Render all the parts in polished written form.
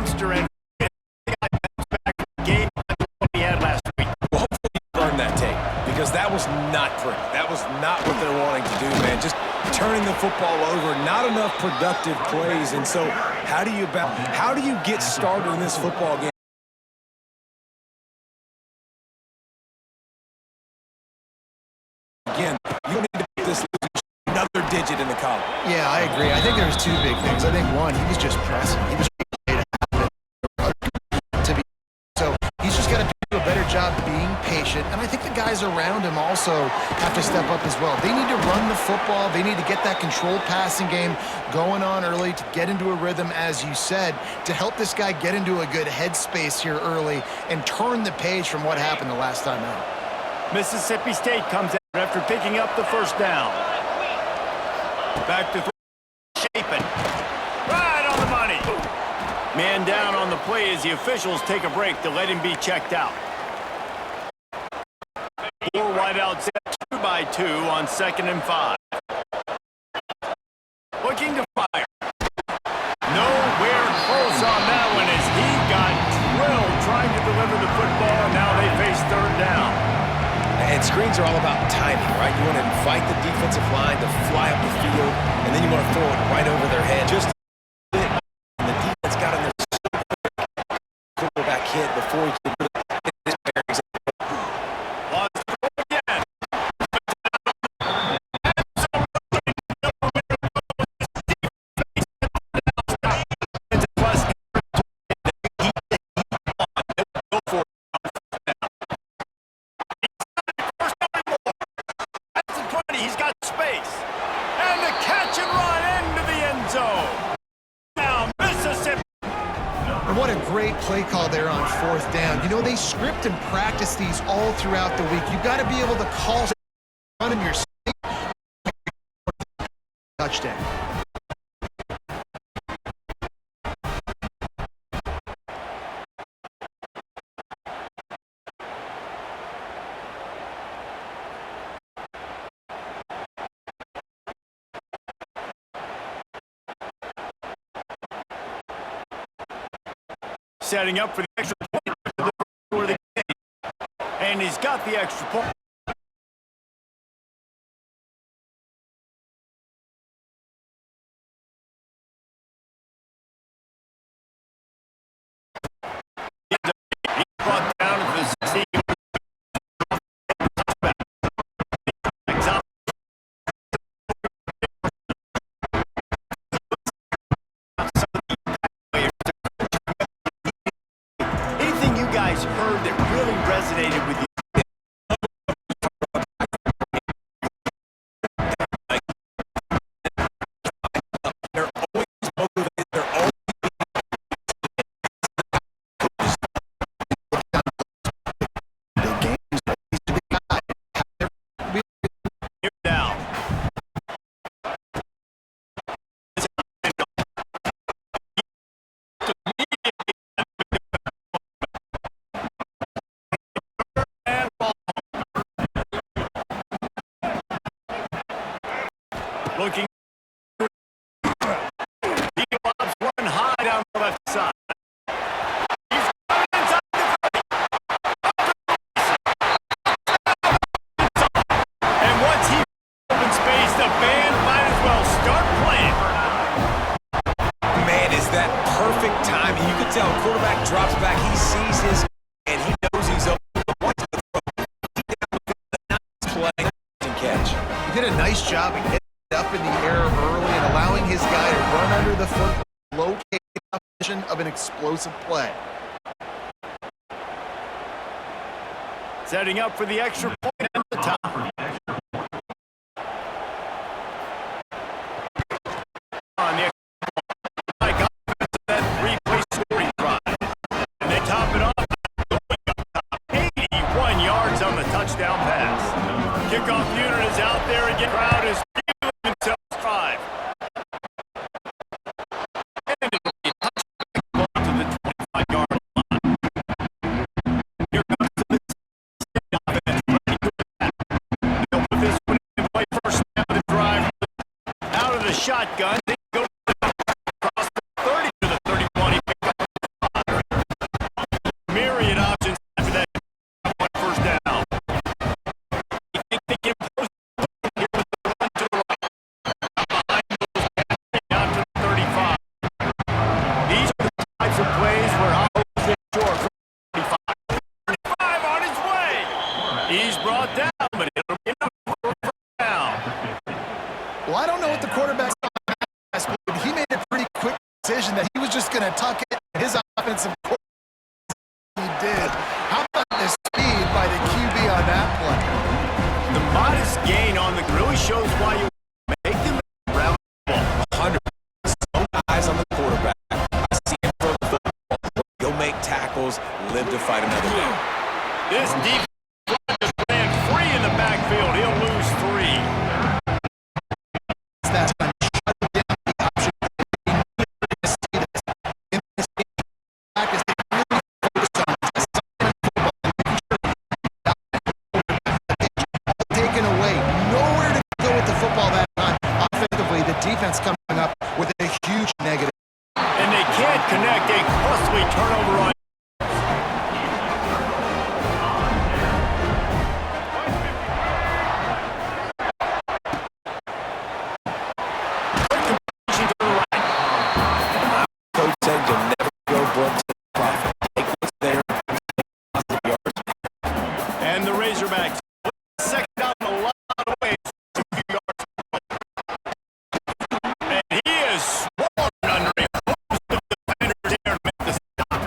dumpster and back to the game what he had last week. Well, hopefully you burn that tape, because that was not pretty. That was not what they're wanting to do, man. Just turning the football over, not enough productive plays. And so how do you get started in this football game? Again, you don't need to put this another digit in the column. Yeah, I agree. I think there's two big things. I think one, he was just pressing. He was to be so he's just got to do a better job being patient. And I think the guys around him also have to step up as well. They need to run the football. They need to get that controlled passing game going on early to get into a rhythm, as you said, to help this guy get into a good headspace here early and turn the page from what happened the last time out. Mississippi State comes out after picking up the first down. Back to Chapin. Right on the money. Man down on the play as the officials take a break to let him be checked out. Four wideouts set 2 by 2 on 2nd and 5. Looking to fire. Nowhere close on that one as he got drilled trying to deliver the football, and now they face 3rd down. And screens are all about timing, right? You want to invite the defensive line to fly up the field, and then you want to throw it right over their head. Just a bit, and the defense got in there so quick. Quarterback hit before he could put it in his bearings. Again. He's got space. And the catch and run into the end zone. Now, Mississippi. And what a great play call there on 4th down. You know, they script and practice these all throughout the week. You've got to be able to call on him your touchdown. Setting up for the extra point for the game. And he's got the extra point. He brought down to the 16. Heard that really resonated with you. They're always motivated. They're always the game's always to be here down. Looking. He lobs one high down the left side. He's coming inside the 30. And once he open space, the band might as well start playing. Man, is that perfect timing. You can tell quarterback drops back. He sees his, and he knows he's open. Once the throw, nice play and catch. He did a nice job of getting up in the air early and allowing his guy to run under the foot, locate the opposition of an explosive play. Setting up for the extra point at the top. On the extra point, that 3-play scoring drive. And they top it off, going up top. 81 yards on the touchdown pass. Kickoff unit is out there again. Crowd is feeling themselves drive. And it'll be a touchdown to the 25-yard line. Here comes the offense. They'll put this one in play first down to drive. Out of the shotgun. They go across the 30 to the 31. He picked up down, but it'll be enough for a first down. Well, I don't know what the quarterback saw, but he made a pretty quick decision that he was just going to tuck it. His offensive coordinator, he did. How about the speed by the QB on that play? The modest gain on the really shows why you make them around the ball. 100. So eyes on the quarterback. I see him throw the football. He'll make tackles, live to fight another day. This defense just ran free in the backfield. He'll lose 3. That's going to shut down the option. See this in this practice. They really focus on assignment football and making sure taken away. Nowhere to go with the football that time. Offensively, the defense coming up with a huge negative. And they can't connect a costly turnover on. Coach said to never throw blood to the prophet. Take what's there, take yards. And the Razorbacks second down a lot of ways. A few yards. And he is swarmed under a host of defenders there to make the stop.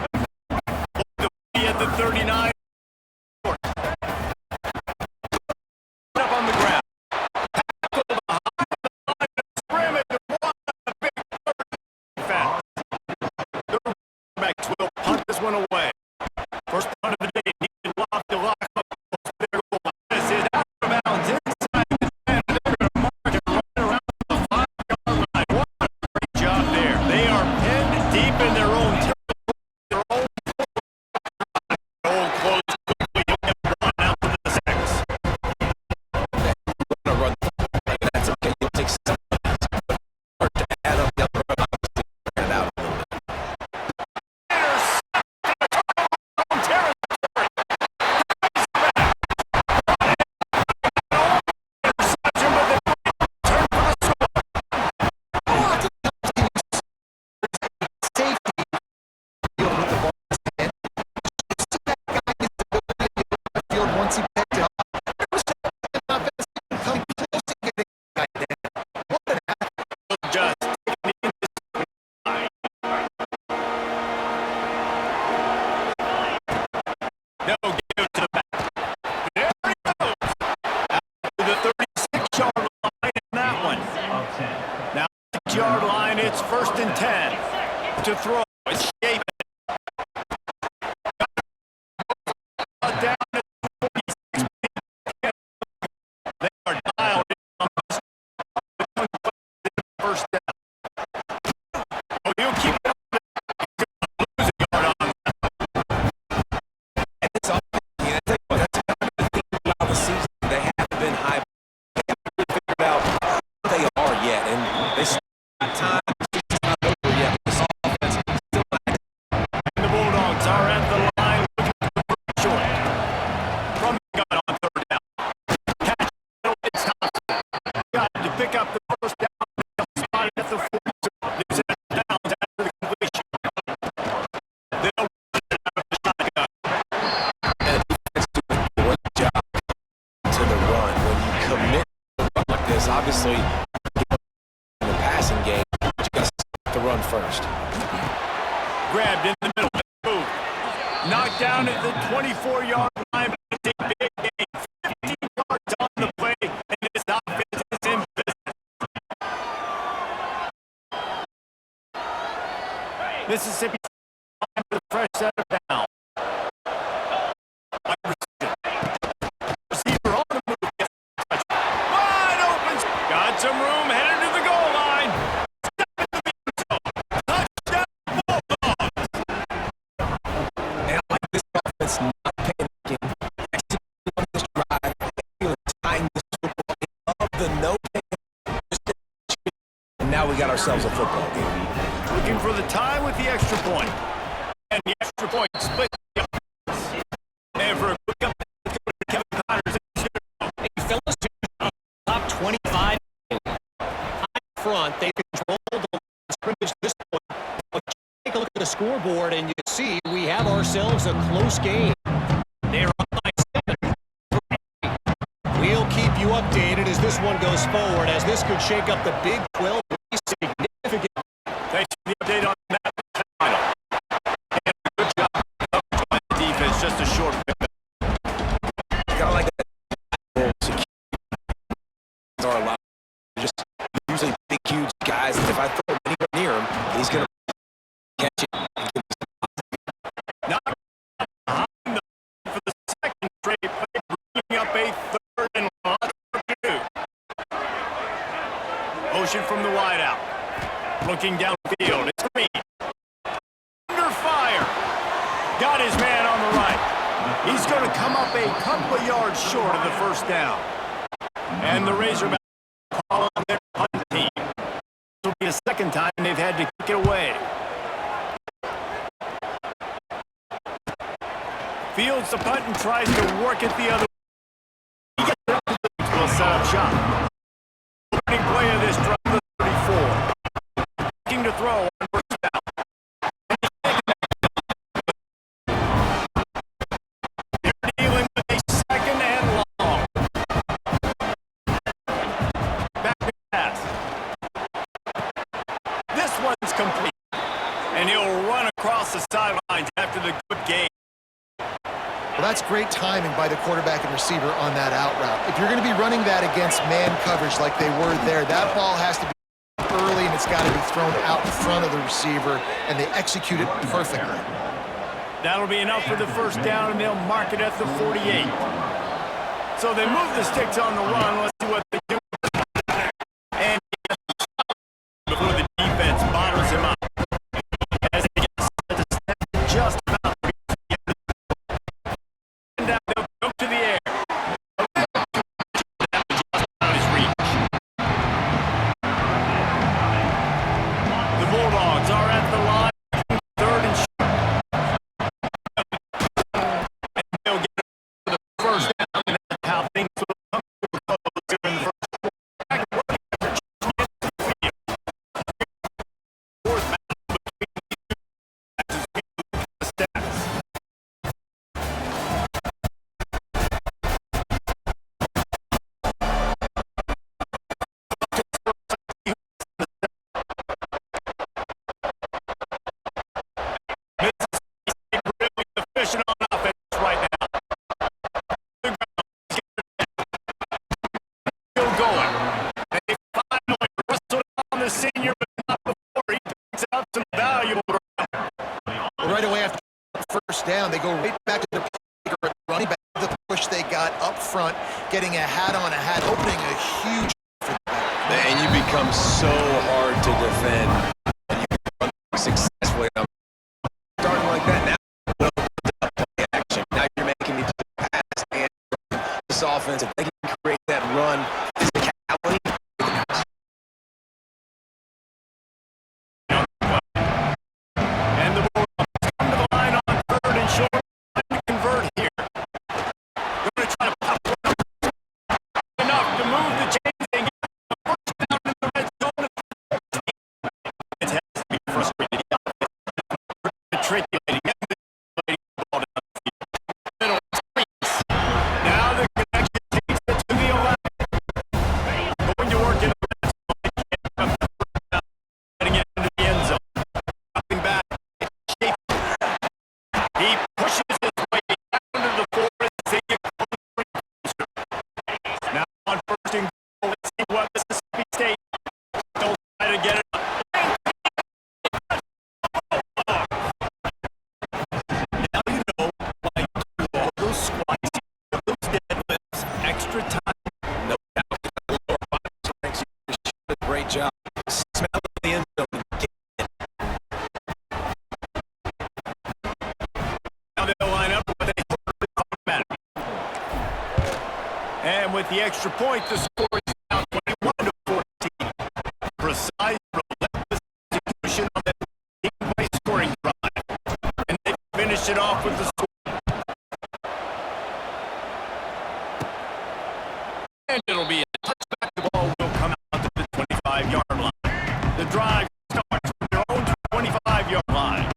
Look at the 39. Up on the ground. Tackle behind the line of scrimmage. And one a big defense. The Razorbacks will punt this one away. First punt of the day. He can lock the lock up. This is out of bounds inside the 10. They're going to march and run around the 5-yard line. What a great job there. They are pinned deep in their own territory. Their own close quickly. He'll get one out to the 6. Gonna run the football. That's okay. You'll take some to add up down the road. Obviously, it out a little bit. Safety field with the ball in his hand. You see that guy gets the ability to get on the field once he picked it up. There was an offense coming close to getting the guy down. What an athlete. Just no give to the back. There he goes. Out to the 36-yard line in that one. Now 6-yard line, it's 1st and 10. To throw. It's Shaven. Down to 46. They are dialed in on this first down. Oh, he'll keep it up. Lose a yard on And it's all, I tell you what, that's kind of the thing about the season. They haven't been high. They haven't really figured out who they are yet. And they still have time. It's just not over yet. This offense still lacks. the Bulldogs are at the line looking for short. From the gun on 3rd down. Catch. It's Thompson. Got to pick up the first down. Spot at the 40. There's a down after the completion. They'll run it out of the shotgun. And the defense doing a great job to the run. When you commit to a run like this, obviously, in the passing game, you got to start the run first. Grabbed in the middle. Move. Knocked down at the 24-yard line. It's a big gain. 15 yards on the play. And this offense is in business. Mississippi with a fresh set of down. Receiver on the move. Gets the touch. Wide open. Got some room. Headed to the goal line. Touchdown Bulldogs. And I like this offense not panicking, executing on this drive, feeling tying this football. I love the no panic. And now we got ourselves a football game. Looking for the tie with the extra point. And the extra point split the offense. And for a quick up, let's go to Kevin Connors. Hey, fellas, top 25 high front. They control the scrimmage this point. But take a look at the scoreboard, and you see we have ourselves a close game. They're up by 7. you updated as this one goes forward, as this could shake up the Big 12 pretty significant. Thanks for the update on that final. And good job by the defense, just a short pickup. Kind of like that. Are allowed just usually big, huge guys. If I throw anywhere near him, he's going to catch it. Not behind them for the second straight play, bringing up a third and lots for two. Motion from the wideout. Looking downfield. It's Green. Under fire. Got his man on the right. He's going to come up a couple of yards short of the first down. And the Razorbacks call on their punt team. This will be the second time they've had to kick it away. Fields the punt and tries to work it the other way. He gets it up to the will set up shop. Opening play of this drive, the 34. Looking to throw on first down. They're dealing with a second and long. Back to pass. This one's complete. And he'll run across the sidelines after the good game. Well, that's great timing by the quarterback and receiver on that out route. If you're going to be running that against man coverage like they were there, that ball has to be early and it's got to be thrown out in front of the receiver, and they execute it perfectly. That'll be enough for the first down, and they'll mark it at the 48. So they move the sticks on the run. Let's see what they do. And before the defense bottles him up. As they get set to step just about down, they'll go to the air. Out his reach. The Bulldogs are at the line. Third and short. And they'll get it for the first down. And that's how things will come to a close here in the first quarter. Fourth battle between these two as we move the stats. Mississippi State really efficient on offense right now. Still going. They finally wrestled on the senior, but not before he picks up some valuable ground. Well, right away after the first down, they go right back to the running back. The push they got up front, getting a hat on a hat, opening a huge for that. Man, you become so hard to defend. And you run successfully. Starting like that now, play action. Now you're making me pass and this offense. If they can create that run, physicality. And the Bulldogs come to the line on third and short. Trying to convert here. Going to try to pop one up. Enough to move the chains and get the first down in the red zone. It has to be frustrating. Matriculating. Middle screens. Now the connection takes it to the 11. Going to work in the red zone. Getting it into the end zone. Dropping back. Shape. He pushes his way down to the forest as they get closer and closer. Now on first and goal, let's see what Mississippi State will try to get it up. Now you know why you do all those squats, those deadlifts, extra time. No doubt. The lower body strength. You should do a great job. Smell the end zone. Now they'll line up with a automatic. And with the extra point, the score is now 21-14. Precise, relentless execution on that team-play scoring drive. And they finish it off with the score. And it'll be a touchback. The ball will come out to the 25-yard line. The drive starts from their own 25-yard line.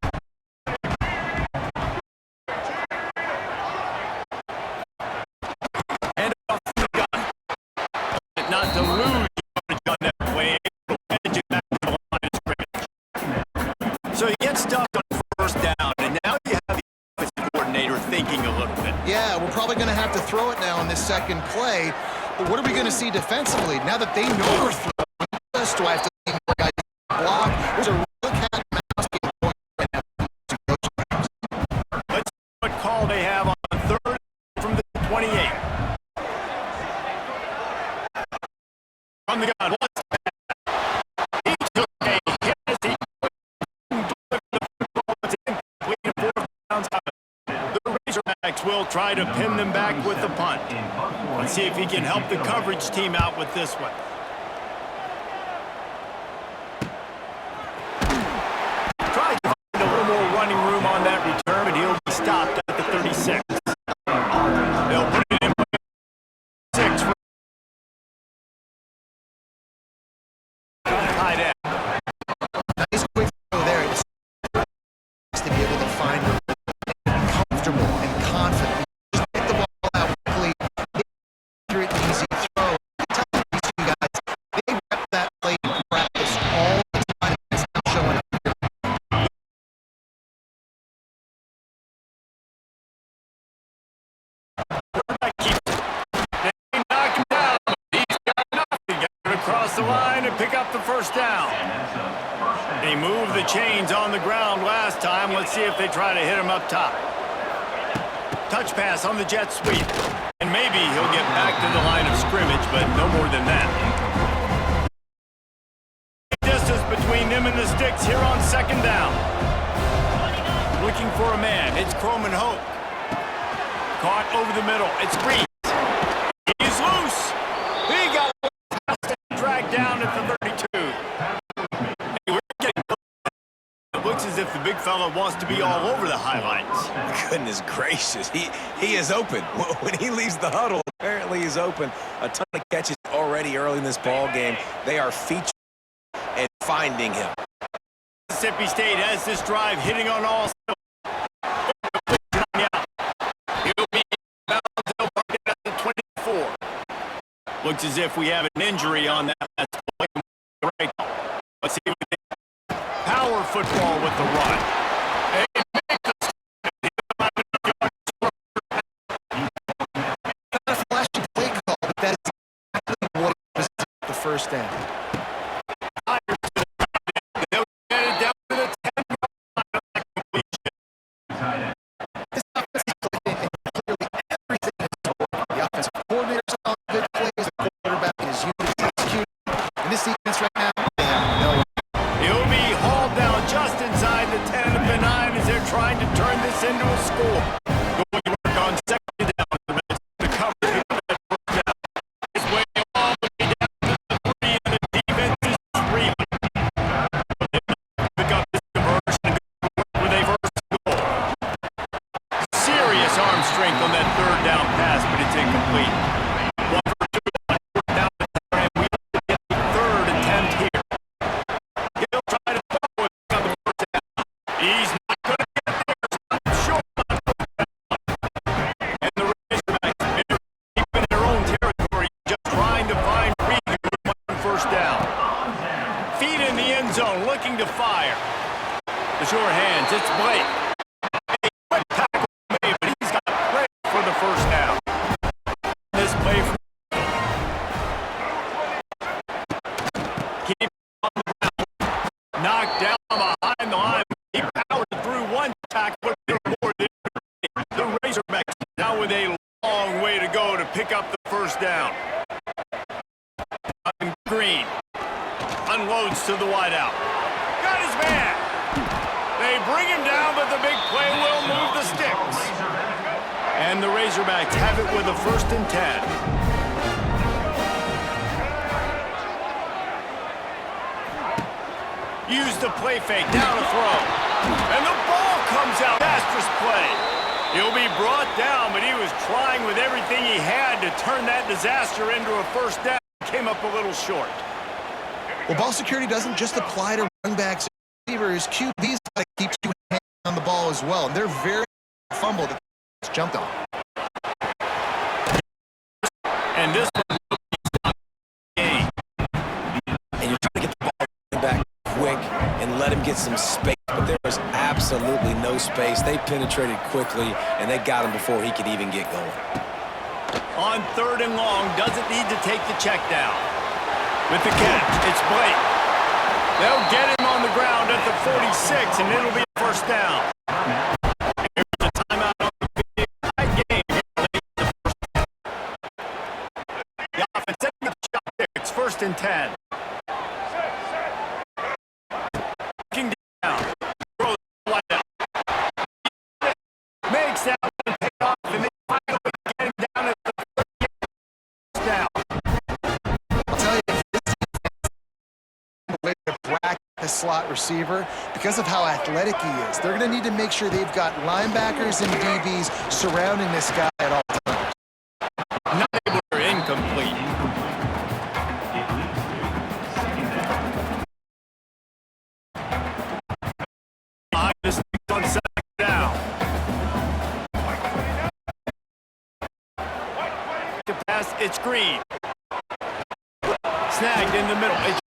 And off the gun. But what are we going to see defensively now that they know we're throwing? Just do I have to see more guys block? There's a real cat and mouse game going right now. Let's see what call they have on third from the 28. From the gun. He took a hit as he delivered the football. It's incomplete. 4th down. The Razorbacks will try to pin them back with the punt. Let's see if he can help the coverage team out with this one. Try to find a little more running room on that return, but he'll be stopped at the 36. They'll put it in 6 for tight end. Nice quick throw there. It's to be able to find comfortable and confident. Just get the ball out quickly. Accurate, easy throw. I'm telling these two guys, they rep that play in practice all the time. It's not showing up here. They knock him down, but he's got nothing. Got it across the line and pick up the first down. He moved the chains on the ground last time. Let's see if they try to hit him up top. Touch pass on the jet sweep. And maybe he'll get back to the line of scrimmage, but no more than that. Distance between them and the sticks here on 2nd down. Looking for a man. It's Croman Hope. Caught over the middle. It's Breeze. He's loose. He got dragged down at the 32. Hey, we're getting close. It looks as if the big fella wants to be all over the highlights. Goodness gracious, he is open. When he leaves the huddle, apparently he's open. A ton of catches already early in this ball game. They are featuring and finding him. Mississippi State has this drive hitting on all cylinders. He'll be bounced at the 24. Looks as if we have an injury on that. Right. Let's see what they power football with the run. Not a flashy play call, but that is exactly what was the first down. They'll get it down to the 10. This offense is clicking, and clearly everything is working. The offensive coordinator's on good plays, the quarterback and his unit is executing. In this defense right now, they have no. He'll be hauled down just inside the 10 of the 9 as they're trying to turn this into a score. Going to work on 2nd down. The coverage of that first down. It's way all the way down to the 3, and the defense is screaming. Pick up this conversion with a first goal. Serious arm strength on that 3rd down pass, but it's incomplete. 1 for 2 on 4th down, and we get the 3rd attempt here. He'll try to throw it on the 1st down. He's not going to get there. Short on 1st down. And the Razorbacks are keeping their own territory, just trying to find breathing room on 1st down. Feet in the end zone, looking to fire. The short hands, it's Blake. A quick tackle made, but he's got Blake for the 1st down. This play from keep on the ground. Knocked down behind the line. He powered through one tackle, but there were more than the Razorbacks now with a long way to go to pick up the 1st down. Green unloads to the wideout. Got his man. They bring him down, but the big play will move the sticks. And the Razorbacks have it with a 1st and 10. Use the play fake, down a throw. And the ball comes out. Disastrous play. He'll be brought down, but he was trying with everything he had to turn that disaster into a 1st down. Came up a little short. Well, ball security doesn't just apply to running backs and receivers. QB's got to keep 2 hands on the ball as well. And they're very fumbled. It's jumped on. And this one will be game. And you're trying to get the ball back quick and let him get some space, but there was absolutely no space. They penetrated quickly, and they got him before he could even get going. On 3rd and long, doesn't need to take the check down. With the catch, it's Blake. They'll get him on the ground at the 46, and it'll be a first down. Here's a timeout on the big tie game. The offense setting the shot there. It's 1st and 10. Looking down. Throws the wide out. Makes that one pay off, and they finally get him down at the 38. Down. I'll tell you, this is the way to bracket the slot receiver because of how athletic he is. They're going to need to make sure they've got linebackers and DBs surrounding this guy at all times. Not able to incomplete. This on 2nd down. To pass, it's Green. Snagged in the middle. It's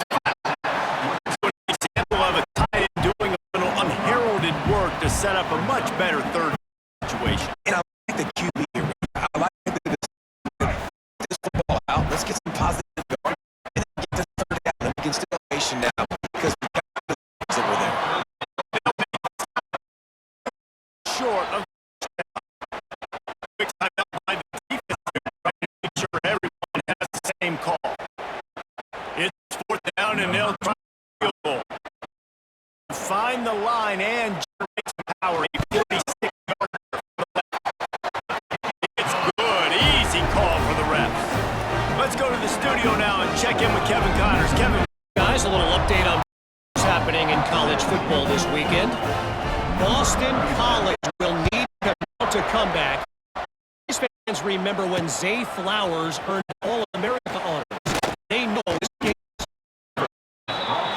an example of a tight end doing a little unheralded work to set up a much better third situation. And I like the QB here. I like this football out. Let's get some positive going. And then get the 3rd down. And we can still nation now because we got the things over there. Short of quick time out by the defense, trying to make sure everyone has the same call. It's 4th down, and they'll try field goal. Find the line and generate some power. A 46-yarder from the left. It's good. Easy call for the refs. Let's go to the studio now and check in with Kevin Connors. Kevin. Guys, a little update on what's happening in college football this weekend. Boston College will need to come back. These fans remember when Zay Flowers earned All-America honors. They know this game is over.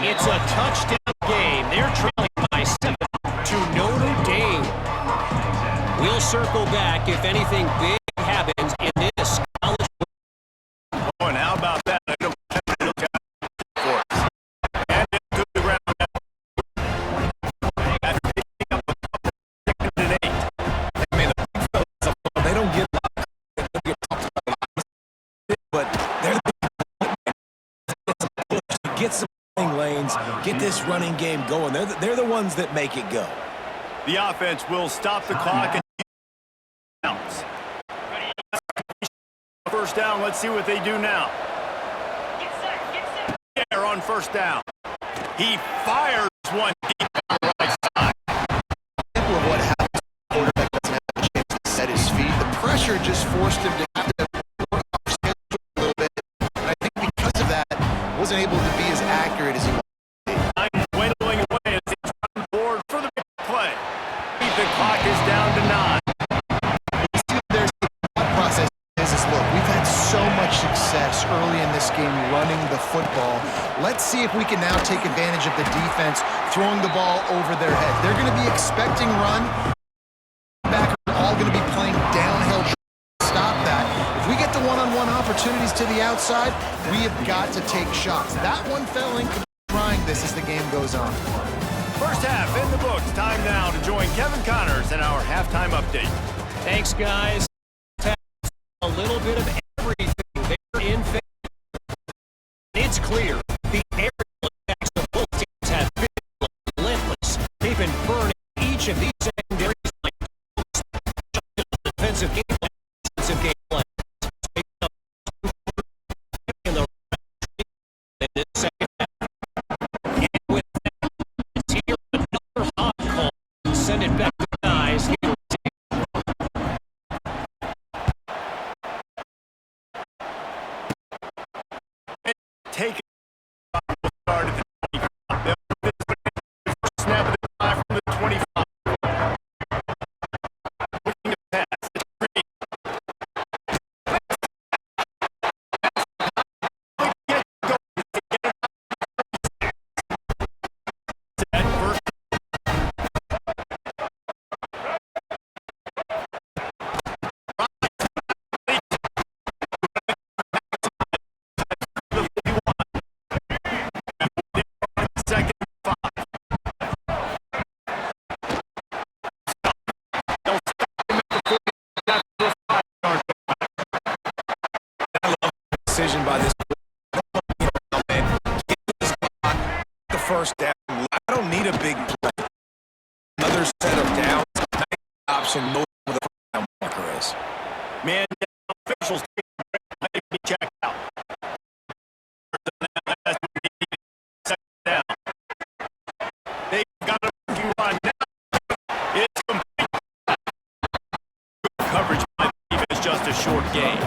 It's a touchdown game. They're trailing by 7 to Notre Dame. We'll circle back if anything big happens in this college. Oh, and how about that? I don't have to look out for us. And into the ground now. That's picking up a couple 2nd and 8. I mean, the big fellas, they don't get talked about a lot, but they're the get some running lanes, get this running game going. They're the ones that make it go. The offense will stop the clock and counts. 1st down. Let's see what they do now. There on 1st down. He fires one deep on the right side. Example of what happens when the quarterback doesn't have a chance to set his feet. The pressure just forced him to have to work off schedule a little bit. And I think because of that, wasn't able to be as accurate as he wanted to be. Time dwindling away as they run forward for the big play. The clock is down to 9. You see there's the thought process is look, we've had so much success early in this game running the football. Let's see if we can now take advantage of the defense throwing the ball over their head. They're going to be expecting run. Back are all going to be playing downhill. Stop that. If we get the one-on-one opportunities to the outside, we have got to take shots. That one fell in. Trying this as the game goes on. First half in the books. Time now to join Kevin Connors in our halftime update. Thanks, guys. A little bit of everything. They're in favor. It's clear the aerial attacks of both teams have been relentless. They've been burning each of these secondaries like defensive game plan. Defensive game plan. In the second half. And with that, it's here another hot call. Send it back to guys. Take decision by this. Man, get this block, the first down. I don't need a big play. Another set of downs. Option, no where the first down marker is. Man down, officials let me check out. Second down. They've got a rookie run now. It's complete. Coverage by the defense, just a short gain.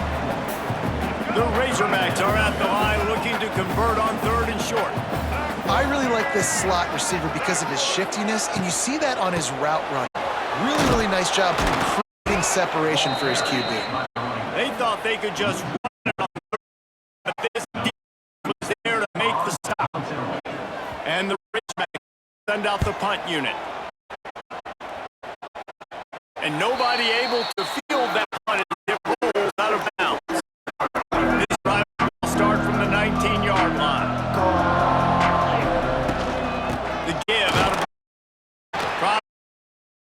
The Razorbacks are at the line looking to convert on 3rd and short. I really like this slot receiver because of his shiftiness, and you see that on his route run. Really, really nice job creating separation for his QB. They thought they could just run it on 3rd, but this defense was there to make the stop. And the Razorbacks send out the punt unit. And nobody able to field that punt as it rolls out of bounds. This drive will start from the 19-yard line. The give out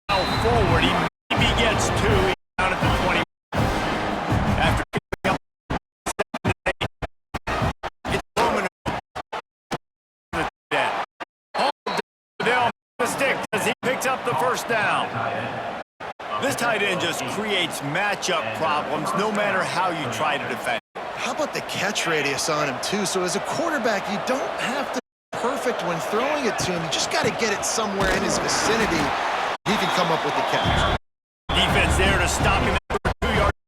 of forward. He maybe gets 2. He's down at the 20. After picking up 7 and 8. It's Roman. Down the stick as he picks up the first down. This tight end just creates matchup problems no matter how you try to defend. How about the catch radius on him, too? So as a quarterback, you don't have to be perfect when throwing it to him. You just got to get it somewhere in his vicinity. He can come up with the catch. Defense there to stop him at 2 yards.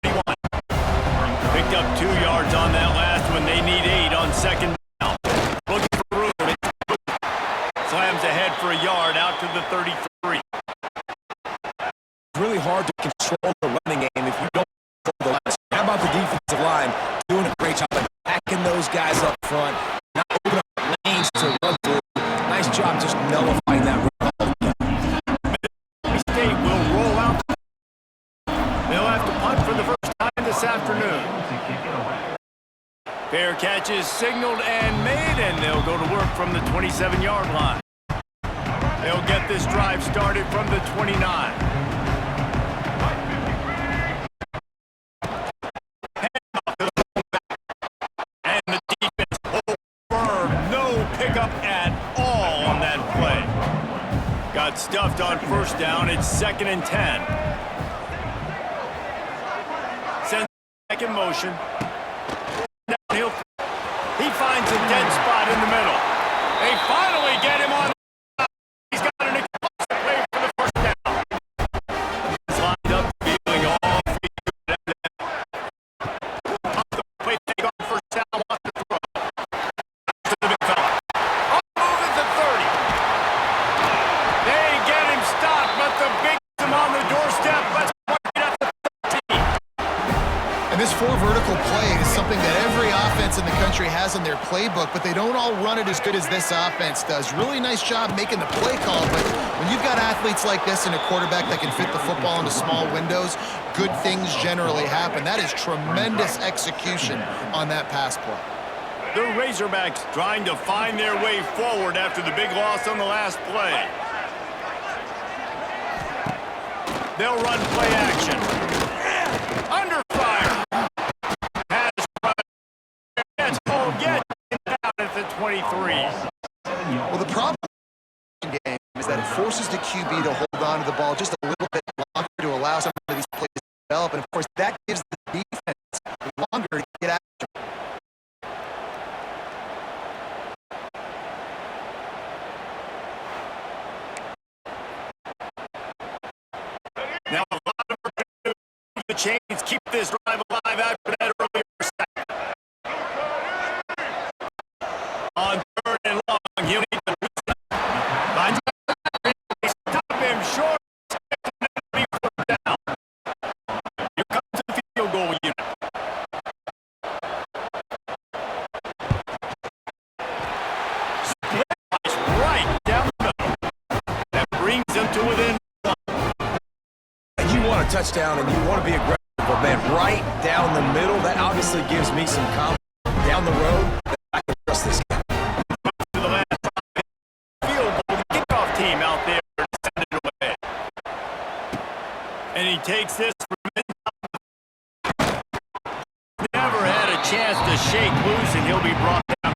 21. Picked up 2 yards on that last one. They need 8 on second down. Looking for room. Slams ahead for a yard out to the 33. It's really hard to control the running game if you don't control the line. How about the defensive line doing a great job of backing those guys up front, not opening up lanes to run through. Nice job just nullifying that. State will roll out. They'll have to punt for the first time this afternoon. Fair catch is signaled and made, and they'll go to work from the 27-yard line. They'll get this drive started from the 29. And the defense hold firm. No pickup at all on that play. Got stuffed on first down. It's 2nd and 10. Sends back in motion. Downhill. He finds a dead spot in the middle. They finally get him on. He's got an explosive play for the first down. He's lined up, feeling all good. Off the play, take on first down, wants to throw. To the big fella. On the move at the 30. They get him stopped, but the big him on the doorstep. Let's point it at the 13. And this 4 vertical play is something that every offense in the country has in their playbook, but they don't all run it as good as this offense does. Really nice job making the play call, but when you've got athletes like this and a quarterback that can fit the football into small windows, good things generally happen. That is tremendous execution on that pass play. The Razorbacks trying to find their way forward after the big loss on the last play. They'll run play action. Under fire. Has gets home, gets down at the 23. Well, the problem in the game is that it forces the QB to hold on to the ball just a little bit longer to allow some of these plays to develop, and of course that gives the defense longer to get after. Now a lot of work to do. The chains keep this drive alive after that earlier sack. On 3rd and long, he'll need to stop him short. Be down. Here comes the field goal unit. Split right down the middle. That brings them to within. You want a touchdown and you want to be aggressive, but man, right down the middle, that obviously gives me some confidence down the road that I can trust this guy. To the last field goal, the kickoff team out there to send it away. And he takes this from inside. Never had a chance chance to shake loose, and he'll be brought down.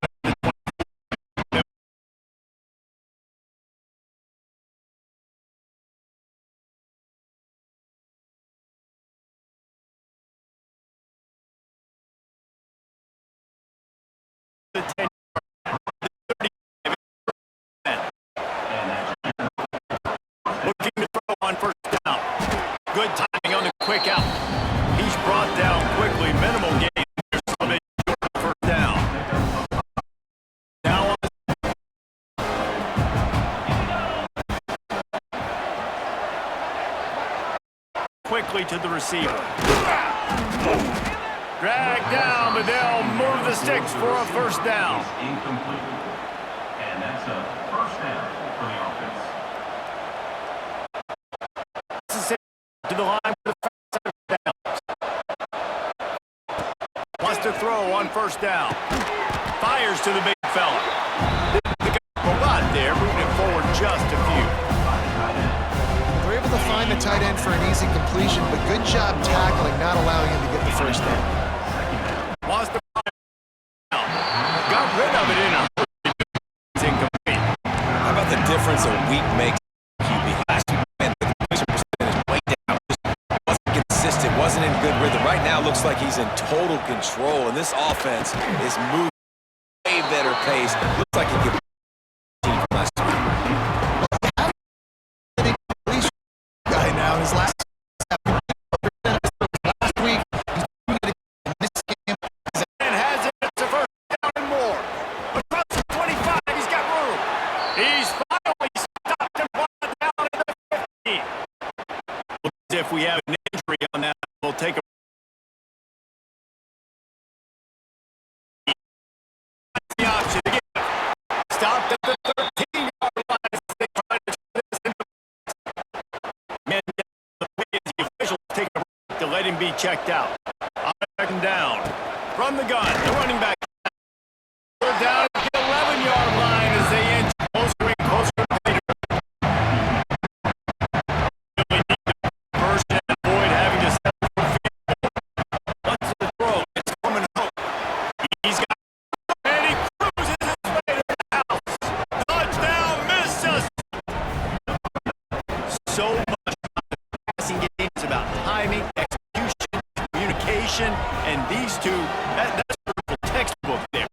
The 10. Looking to throw on first down. Good timing on the quick out. He's brought down quickly. Minimal gain. First down. Now quickly to the receiver. Drag down, but they'll move the sticks for a first down. Incomplete. And that's a first down for the offense. To the line for the first down. Wants to throw on first down. Fires to the big fella. A lot there, moving it forward just a few. They're able to find the tight end for an easy completion, but good job tackling, not allowing him to get the first down. Wants to fire down. Got rid of it in a hurry. It's incomplete. How about the difference a week makes? QB last week, and the completion percentage way down. Wasn't consistent, wasn't in good rhythm. Right now, looks like he's in total control, and this offense is moving way better pace. Looks like he could team from last week. Guy now, his last week, he's this game. And has it. It's a first down and more. Across the 25, he's got room. He's finally stopped and brought down to the 15. If we have an injury on that, we'll take a the option to give. Stopped at the 13-yard line as they try to turn this into man down. The officials take a break to let him be checked out. On down from the gun, the running back. They're down at the 11-yard line as they inch closer and closer. First and avoid having to settle for field. What's the throw? It's coming out. He's got and he cruises his way to the house. Touchdown, misses. So much passing game is about timing, execution, communication, and these two, that's a textbook there.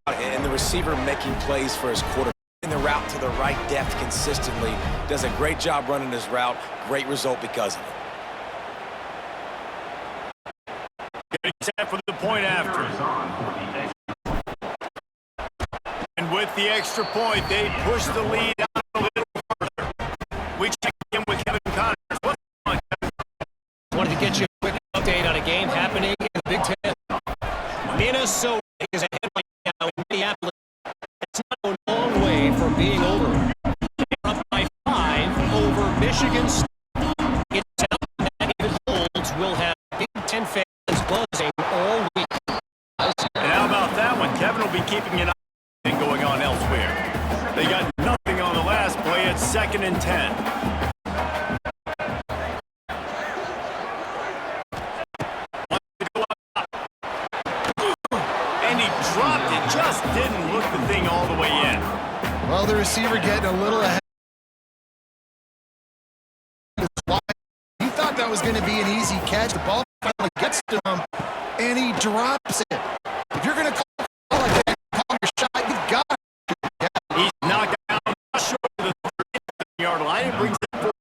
And the receiver making plays for his quarterback. In the route to the right depth consistently. Does a great job running his route. Great result because of it. Getting set for the point after. And with the extra point, they push the lead out a little further. We check in with Kevin Connors. What's going on, Kevin? Wanted to get you a quick update on a game happening in the Big Ten. Minnesota is ahead right now in Minneapolis. It's not a long way from being over. They're up by 5 over Michigan State. It's out that even holds. We'll have Big Ten fans buzzing all week. And how about that one? Kevin will be keeping an eye on anything going on elsewhere. They got nothing on the last play. It's 2nd and 10. And he dropped it. Just didn't look the thing all the way in. Well, the receiver getting a little ahead. He thought that was going to be an easy catch. The ball finally gets to him, and he drops it. If you're going to call like that, call your shot, you've got to. He's knocked out short of the 3-yard line. It brings it forward.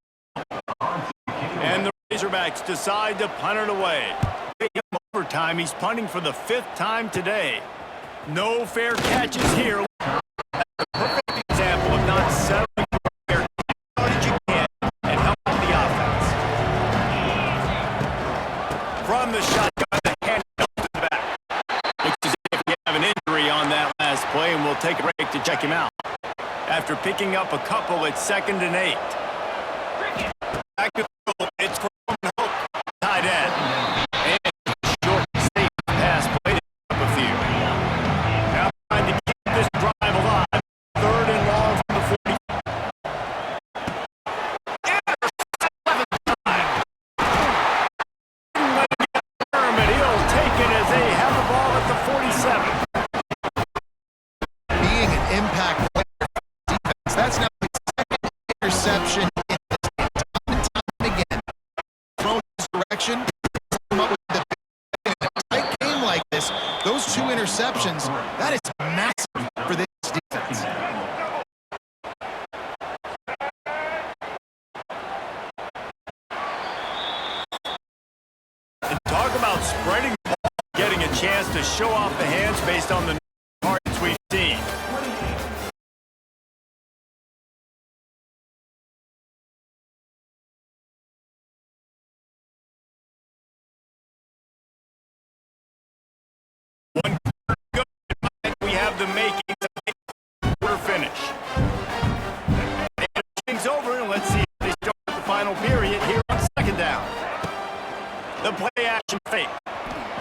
And the Razorbacks decide to punt it away. Overtime, he's punting for the 5th time today. No fair catches here. A perfect example of not settling for a fair catch. How did you can and help the offense? From the shotgun, the hand up to the back. Looks as if we have an injury on that last play, and we'll take a break to check him out. After picking up a couple, it's 2nd and 8. Back to throw. It's Coleman Hope, tight end. They have the ball those 2 interceptions, that is massive for this defense. And talk about spreading the ball, getting a chance to show off the hands based on the targets we've seen. One quarter to go. We have the makings of a quarter finish. And things over, and let's see if they start the final period here on second down. The play action fake.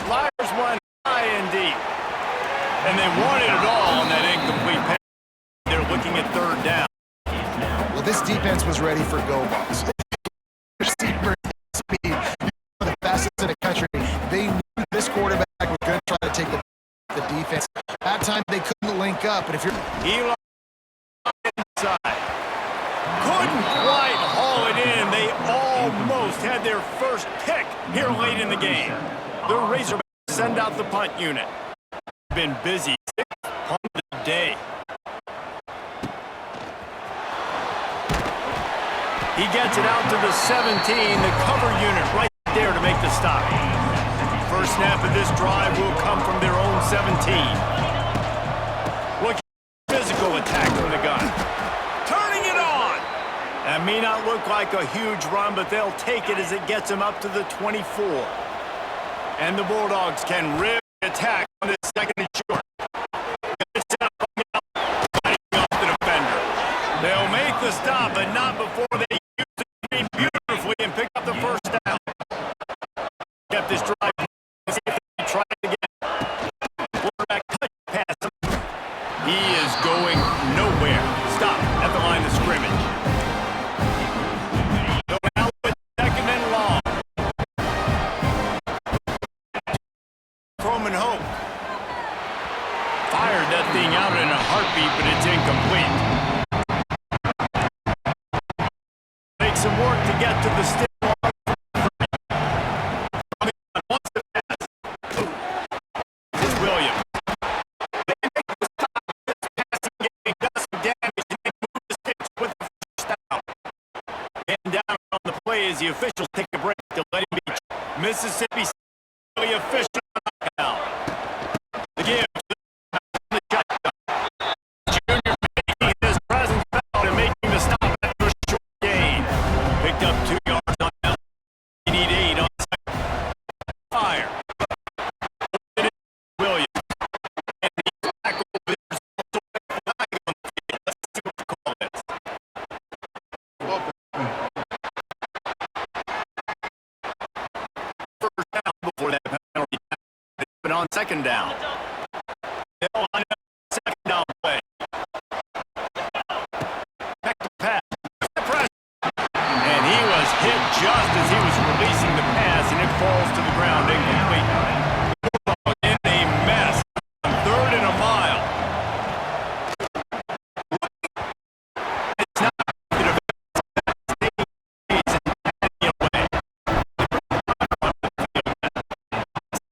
Flyers one high and deep. And they wanted it all on that incomplete pass. They're looking at third down. Well, this defense was ready for go balls. Receiver speed, the fastest in the country. They knew this quarterback was going to try to take the defense. At times they couldn't link up, but if you're Eli inside. Couldn't quite haul it in. They almost had their first pick here late in the game. The Razorbacks send out the punt unit. Been busy. 6th punt of the day. He gets it out to the 17. The cover unit right there to make the stop. First snap of this drive will come from their own 17. Look at the physical attack from the gun. Turning it on. That may not look like a huge run, but they'll take it as it gets them up to the 24. And the Bulldogs can really attack on this second and short. It's up off the defender. They'll make the stop, but not before they use the screen beautifully and pick up the first down. Kept this drive. See if they try it again. Quarterback touch pass. He is going nowhere. Stop at the line of scrimmage. So now with second and long. Croman Hope fired that thing out in a heartbeat, but it's incomplete. Make some work to get to the stick. Wants to pass. This is Williams. They make the stop. This passing game does some damage, and they move the sticks with the first down. And down on the play as the officials take a break to let him be. Mississippi State really official knockout. The give to the shotgun. Junior making his presence felt and making the stop after a short gain. Picked up 2 yards on that. You need 8 on the second. Fire. Williams. And the tackle, there's also a flag on the field. Let's see what the call is. First down before that penalty. But on second down. They'll line up second down play. Back to pass. Press. And he was hit just as he was releasing the pass, and it falls to the ground incomplete. In a mess. 3rd and a mile. It's not the defense stays away.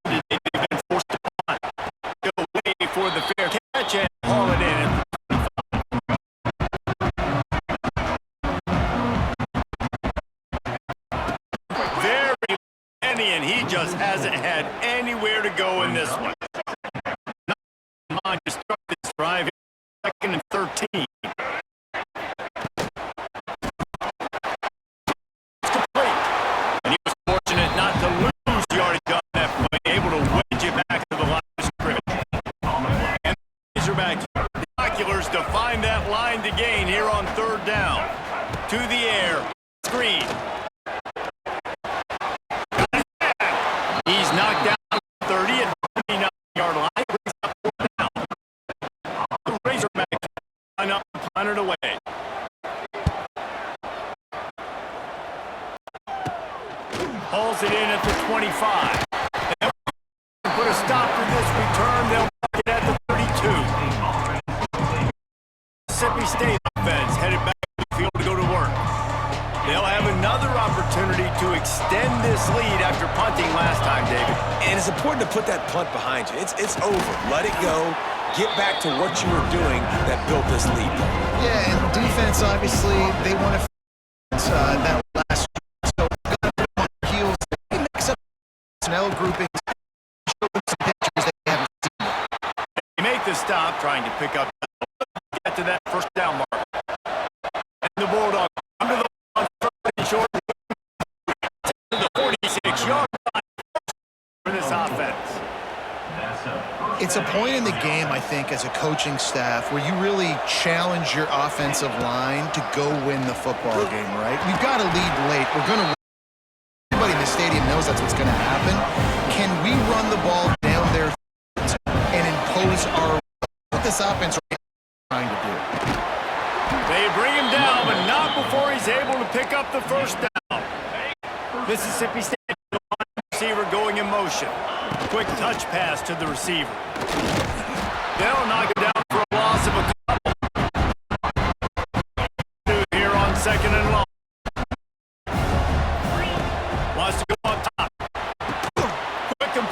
They've been forced to punt. Go away for the fair catch and haul it in. Very many, and he just hasn't had anywhere to go in this one. Not mind to start this drive. 2nd and 13. It's complete. And he was fortunate not to lose yardage on that play, able to wedge it back to the line of scrimmage. And the Razorbacks binoculars to find that line to gain here on 3rd down. To the air. Screen. He's knocked down 30 at the 29-yard line. Brings up 4th down. The Razorbacks line up and punt it away. Hauls it in at the 25. They'll put a stop to this return. They'll mark it at the 32. Mississippi State offense headed back to the field to go to work. They'll have another opportunity to extend this lead after punting last time, David. And it's important to put that punt behind you. It's over. Let it go. Get back to what you were doing that built this lead. Yeah, and defense, obviously, they want to that last so got to put on their heels. They mix up personnel groupings, show them some pictures they haven't seen yet. They make the stop, trying to pick up, get to that first down mark. And the Bulldogs under the line, third and short, to the 46-yard line for this offense. It's a point in the game, I think, as a coaching staff where you really challenge your offensive line to go win the football game, right? We've got to lead late. We're going to – everybody in the stadium knows that's what's going to happen. Can we run the ball down their and impose our – what this offense right now is trying to do? They bring him down, but not before he's able to pick up the first down. Mississippi State receiver going in motion. Quick touch pass to the receiver. They'll knock him down for a loss of a couple. Here on second and long. Wants to go on top. Quick and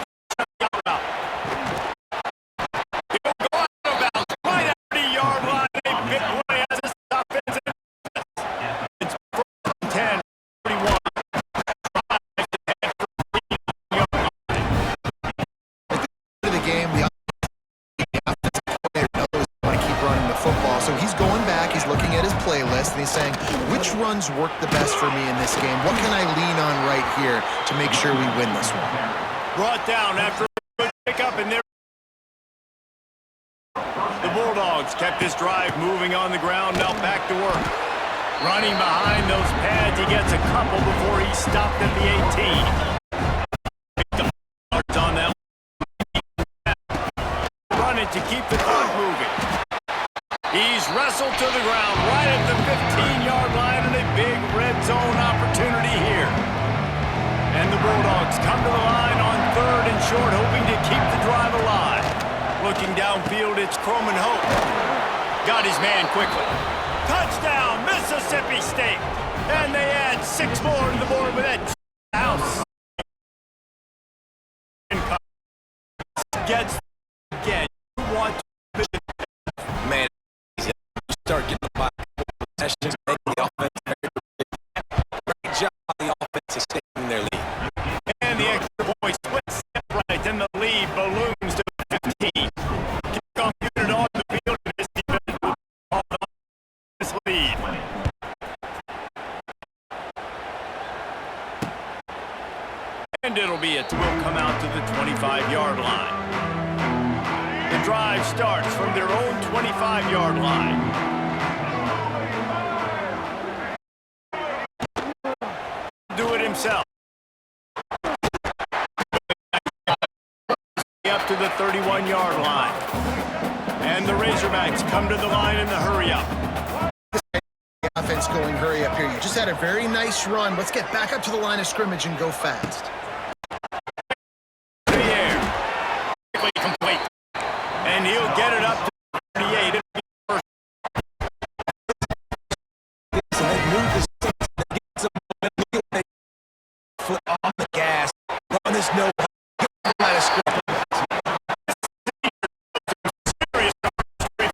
route. He'll go out of bounds. Right at the 30-yard line. A big play as this offense. It's 1st and 10, 31. Game, the offensive coordinator knows they want to keep running the football, so he's going back, he's looking at his playlist, and he's saying, which runs work the best for me in this game? What can I lean on right here to make sure we win this one? Brought down after a good pickup, and there. The Bulldogs kept this drive moving on the ground, now back to work. Running behind those pads, he gets a couple before he's stopped at the 18. On that. To keep the clock moving. He's wrestled to the ground right at the 15-yard line, and a big red zone opportunity here. And the Bulldogs come to the line on 3rd and short, hoping to keep the drive alive. Looking downfield, it's Croman Hope. Got his man quickly. Touchdown, Mississippi State. And they add 6 more to the board with that house. Gets again. Man, you start getting the ball possessions, making the offense very great job on the offense extending their lead. And the extra point split step right, and the lead balloons to 15. Kickoff unit on the field, and this defense will hold on to this lead. And it'll be will come out to the 25-yard line. The drive starts from their own 25-yard line. Do it himself. Up to the 31-yard line. And the Razorbacks come to the line in the hurry-up. The offense going hurry up here. You just had a very nice run. Let's get back up to the line of scrimmage and go fast. In the air. Complete. And he'll get it up to 38. Foot on the gas. Run this no line of scrimmage.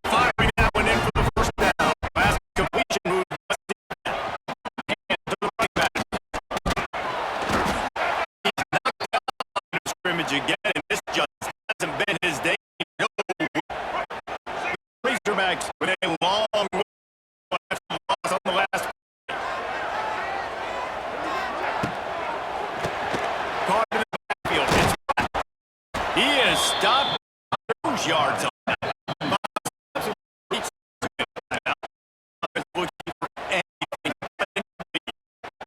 Firing that one in for the first down. Last completion move. To the right back. He's knocked out of scrimmage again, and this just hasn't been his day. No. Razorbacks with a long loss on the last. Caught in the backfield. It's back. He is stopped those yards on that.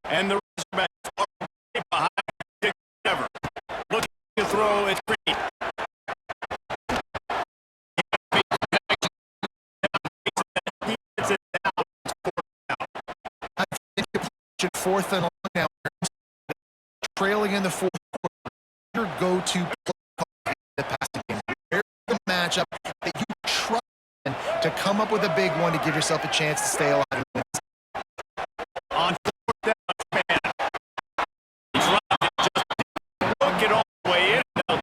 And the Razorbacks are right behind ever. Looking to throw, it's Green. I think it's 4th and long now. Trailing in the 4th quarter. Your go-to play the passing game. Where's the matchup that you trust to come up with a big one to give yourself a chance to stay alive? On 4th down, Spann. He's running just look it all the way in. Now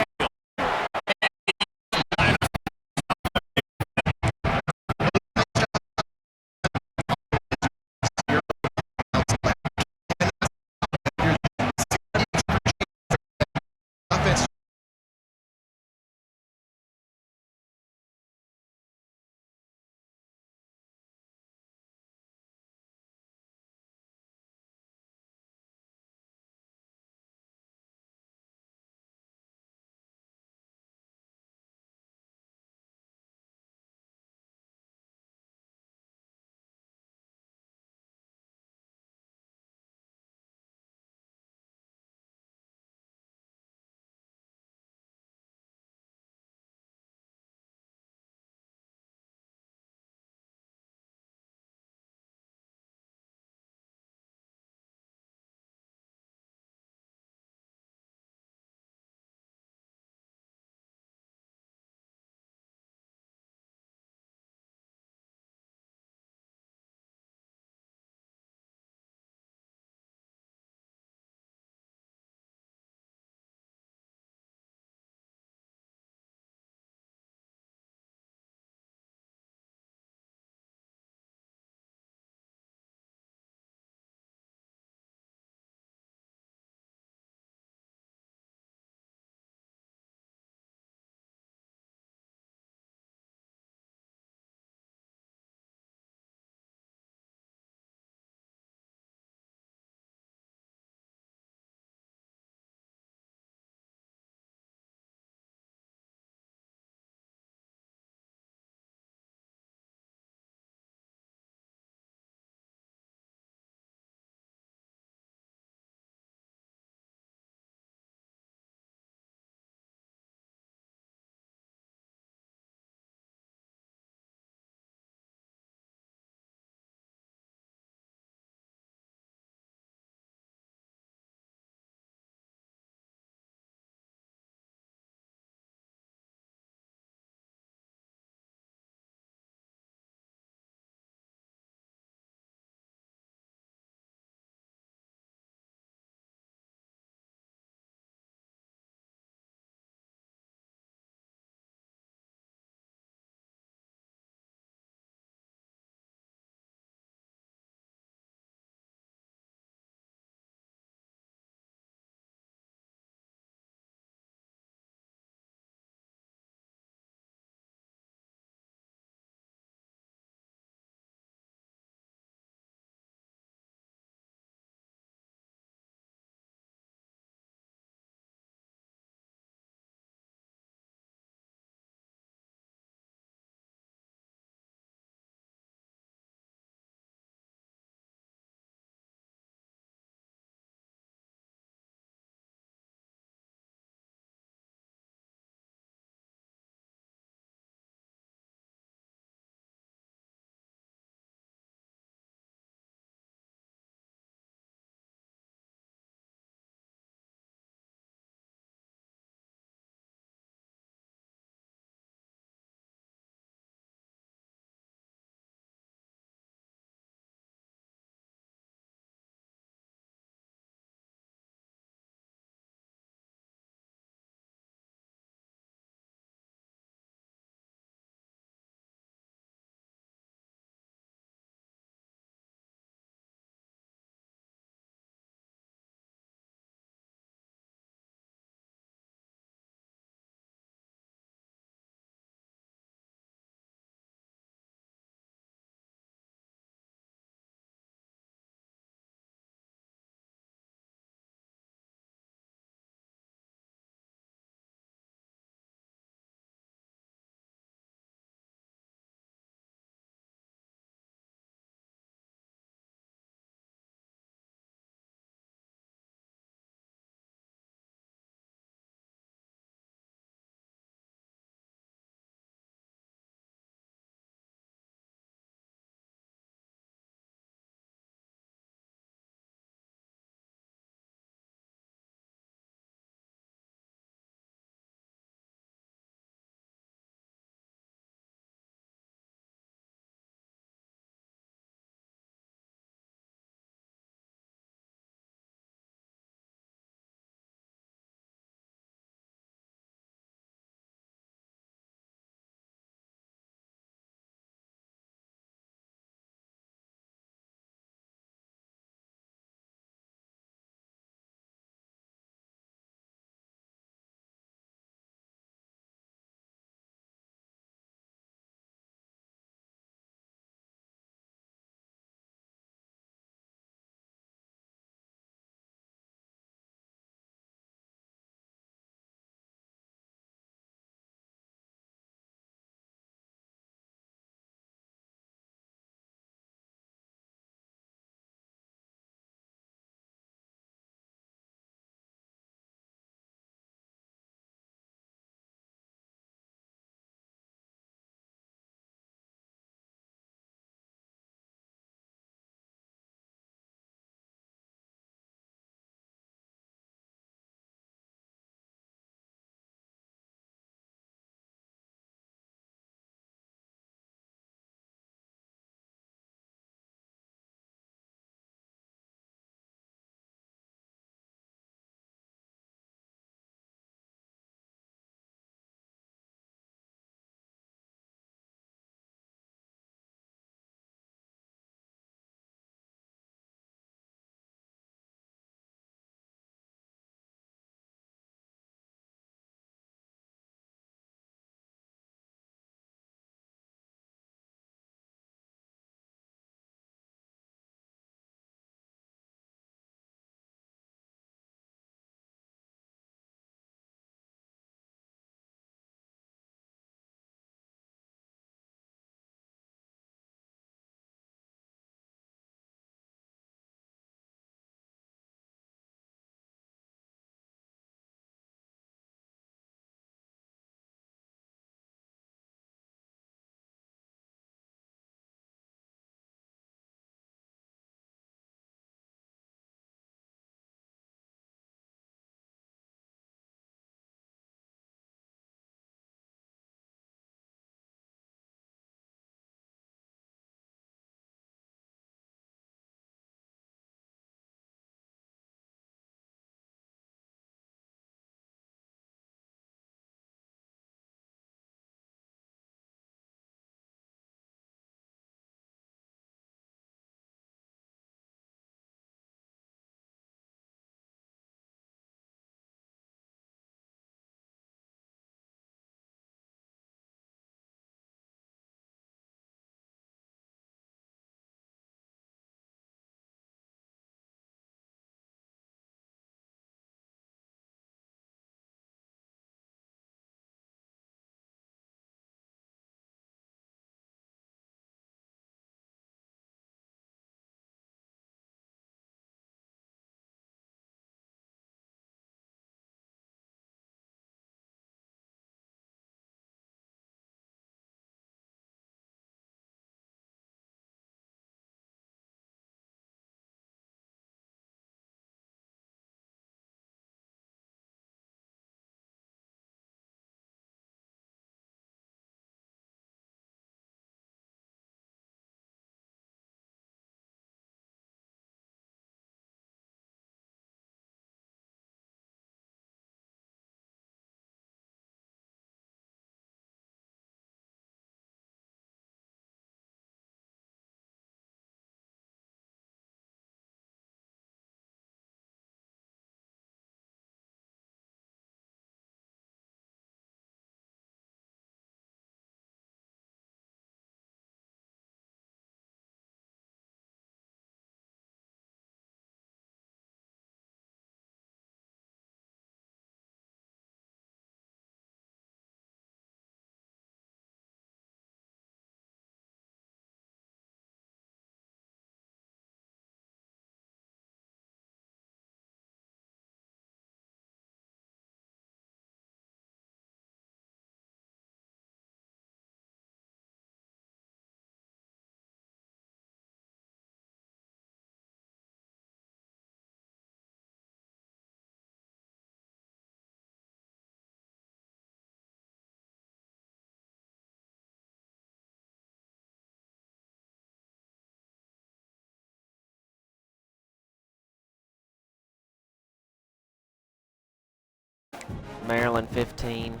Maryland 15.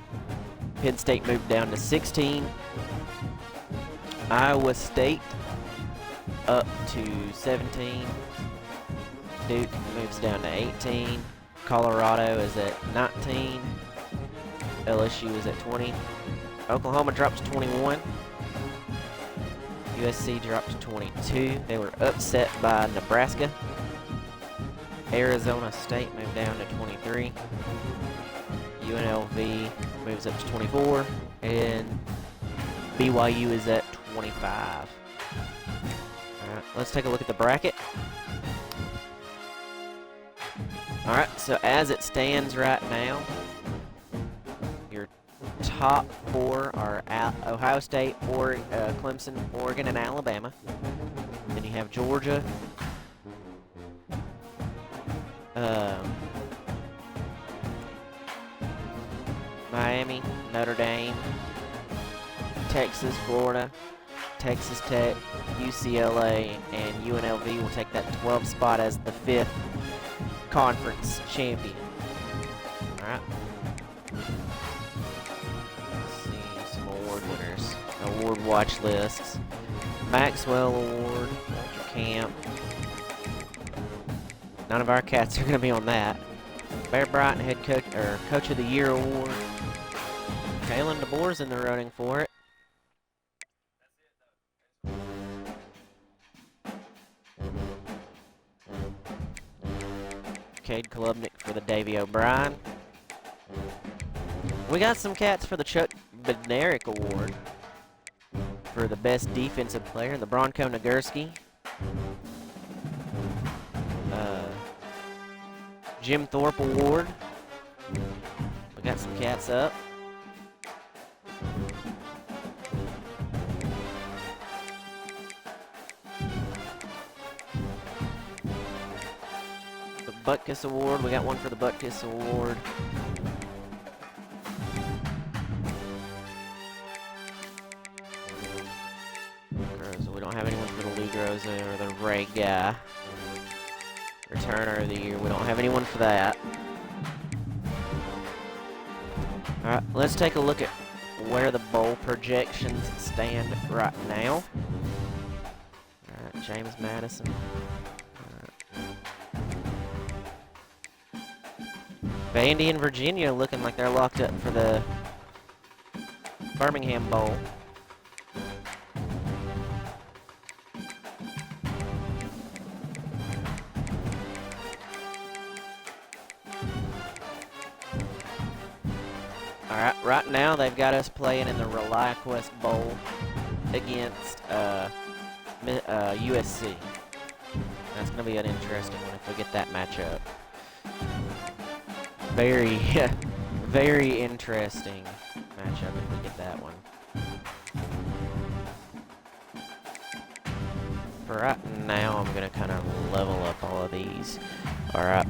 Penn State moved down to 16. Iowa State up to 17. Duke moves down to 18. Colorado is at 19. LSU is at 20. Oklahoma drops to 21. USC dropped to 22. They were upset by Nebraska. Arizona State moved down to 23. UNLV moves up to 24. And BYU is at 25. Alright, let's take a look at the bracket. Alright, so as it stands right now, your top four are Ohio State, Clemson, Oregon, and Alabama. Then you have Georgia, Miami, Notre Dame, Texas, Florida, Texas Tech, UCLA, and UNLV will take that 12th spot as the 5th conference champion. Alright. Let's see some award winners. Award watch lists. Maxwell Award, Walter Camp. None of our cats are going to be on that. Bear Bryant Head Coach or Coach of the Year Award. Kalen DeBoer's in the running for it. Cade Klubnik for the Davy O'Brien. We got some cats for the Chuck Bednarik Award for the best defensive player, the Bronco Nagurski. Jim Thorpe Award. We got some cats up. The Butkus Award. We got one for the Butkus Award. Groza. We don't have anyone for the Lou Groza or the Ray guy. Returner of the Year. We don't have anyone for that. Alright, let's take a look at where the bowl projections stand right now. Alright, James Madison. Vandy and Virginia looking like they're locked up for the Birmingham Bowl. Alright, right now they've got us playing in the ReliaQuest Bowl against USC. That's going to be an interesting one if we get that matchup. Very, very interesting matchup if we get that one. For right now, I'm going to kind of level up all of these. Alright.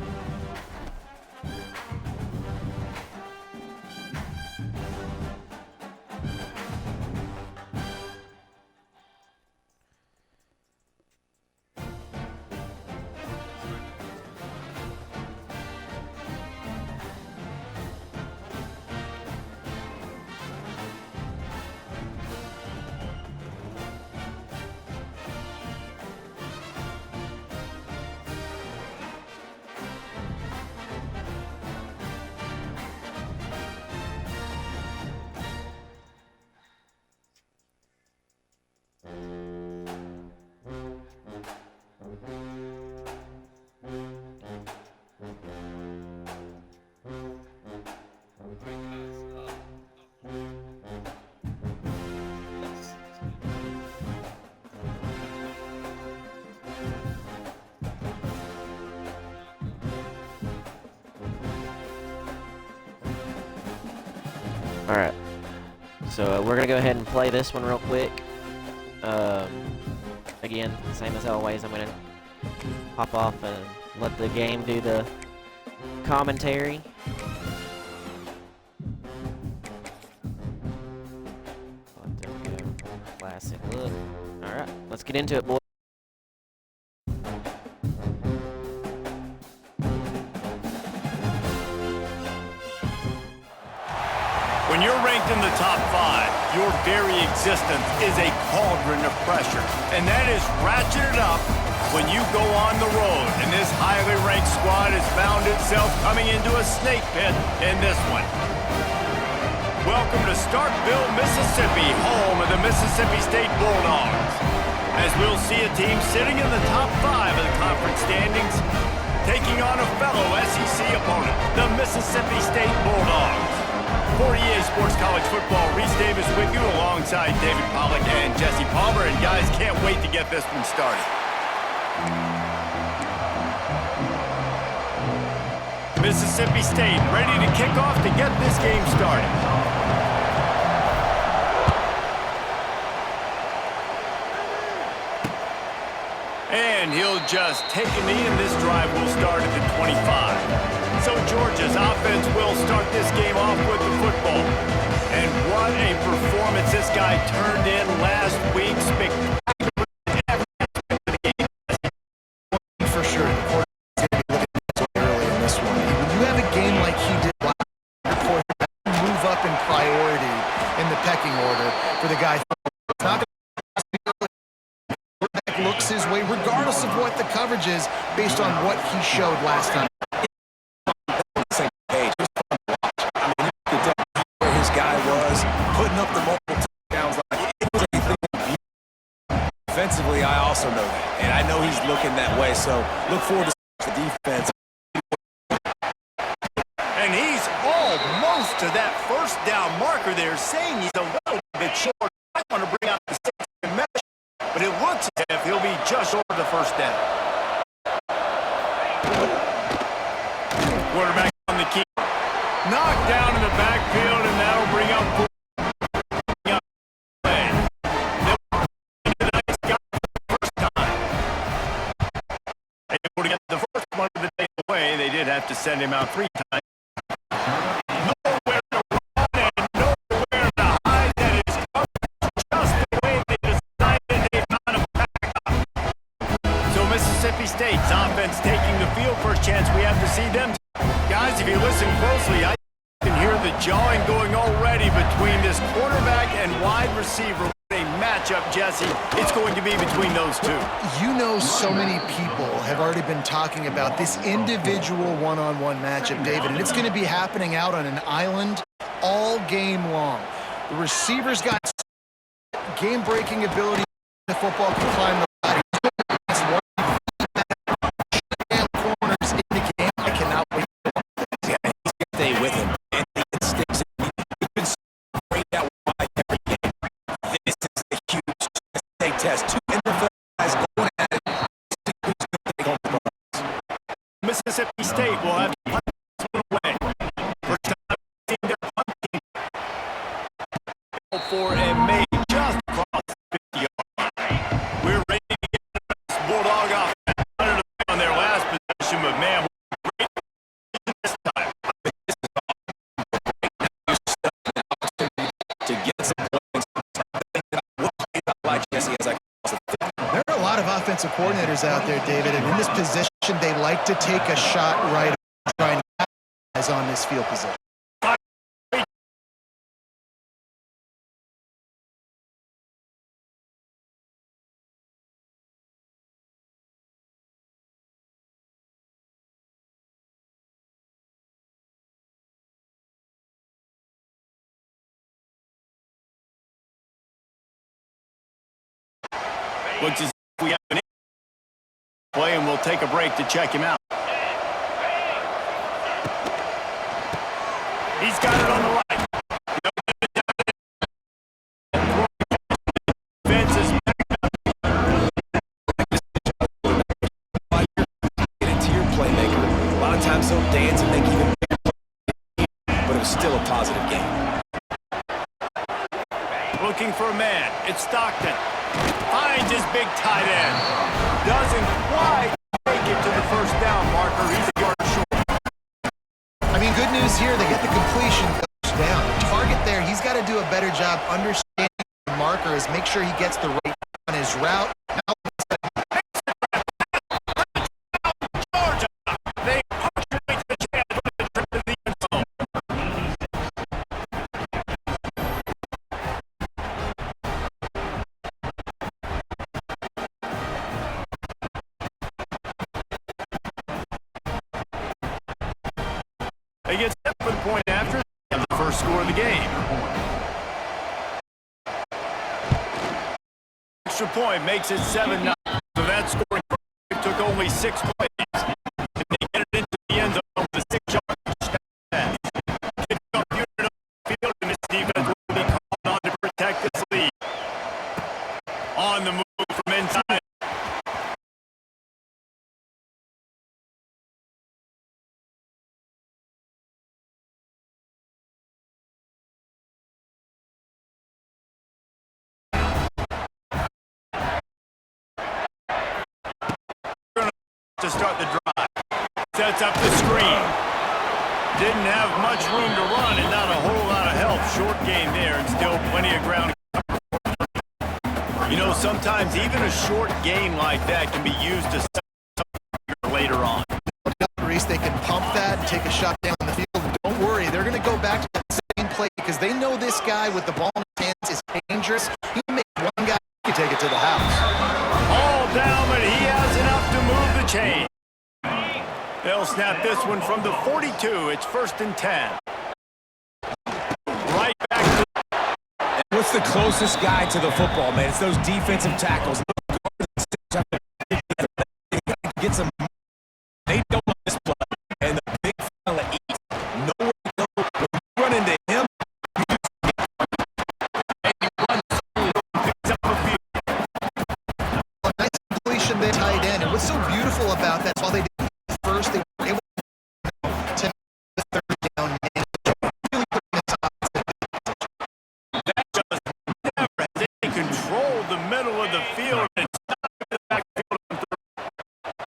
Alright, so we're going to go ahead and play this one real quick. Again, same as always, I'm going to hop off and let the game do the commentary. Let them go. Classic look. Alright, let's get into it, boys. When you're ranked in the top 5, your very existence is a cauldron of pressure. And that is ratcheted up when you go on the road. And this highly ranked squad has found itself coming into a snake pit in this one. Welcome to Starkville, Mississippi, home of the Mississippi State Bulldogs. As we'll see a team sitting in the top 5 of the conference standings, taking on a fellow SEC opponent, the Mississippi State Bulldogs. For EA Sports College Football, Reese Davis with you alongside David Pollack and Jesse Palmer. And guys, can't wait to get this one started. Mississippi State ready to kick off to get this game started. And he'll just take a knee, and this drive will start at the 25. So Georgia's offense will start this game off with the football. And what a performance this guy turned in last week. For sure, the quarterback's going to be looking early in this one. When you have a game like he did last year, your quarterback move up in priority in the pecking order for the guy. It's not going to quarterback looks his way, regardless of what the coverage is, based on what he showed last time. Putting up the multiple touchdowns like it was anything. Defensively, I also know that, and I know he's looking that way. So look forward to the defense. And he's almost to that first down marker there, saying he's a little bit short. I want to bring out the 6 mesh, but it looks as if he'll be just short of the first down. Quarterback on the key. Knocked down in the backfield, and that'll bring up to send him out 3 times. Nowhere to run and nowhere to hide. That is just the way they decided they found him back up. So Mississippi State's offense taking the field. First chance we have to see them. Guys, if you listen closely, I can hear the jawing going already between this quarterback and wide receiver. A matchup, Jesse. It's going to be between those two. You know, so many people have already been talking about this individual one-on-one matchup, David, and it's going to be happening out on an island all game long. The receivers got game-breaking ability. The football can climb the ladder. Corners in the game. I cannot wait. Yeah, he's going to stay with him. And it sticks. He's been so great out wide every game. This is a huge test. 2 NFL guys going at it. Mississippi State will have to punt this one away. First time I've seen their punting for a made just across the 50-yard. We're ready to get this Bulldog off on their last possession, but man, we're great this time. To get some points. Jesse, as I there are a lot of offensive coordinators out there, David, and in this position, they like to take a shot right trying to capitalize on this field position. Looks as if we have an play, and we'll take a break to check him out. He's got it on the right. Get into your playmaker. A lot of times he'll dance and make even bigger, but it was still a positive game. Looking for a man. It's Stockton. Finds his big tight end. Doesn't quite make it to the first down marker. He's a yard short. I mean, good news here. They get the completion down. Target there. He's got to do a better job understanding the markers. Make sure he gets the right on his route. Georgia. They punctuate the chance with the trip to the end zone. score of the game. Extra point makes it 7-9. So that scoring took only 6 plays. And they get it into the end zone with a 6-yard pass. Kickoff unit on the field, and this defense will be called on to protect this lead. On the move from inside. To start the drive. Sets up the screen. Didn't have much room to run and not a whole lot of help. Short game there and still plenty of ground. You know, sometimes even a short game like that can be used to set something later on. Reese, they can pump that, take a shot down the field. Don't worry, they're going to go back to the same play because they know this guy with the ball in his hands is dangerous. He can make one guy can take it to the house. All down, but he has enough to move the chain. They'll snap this one from the 42. It's 1st and 10. Right back to... What's the closest guy to the football, man? It's those defensive tackles. Get some. They don't want this play. And the big fella eats. Nowhere to go. When you run into him, A nice completion there, tight end. And what's so beautiful about that, while they did first, they were able to the third down. Really putting the top. That just never has any control the middle of the field and stop the backfield on third.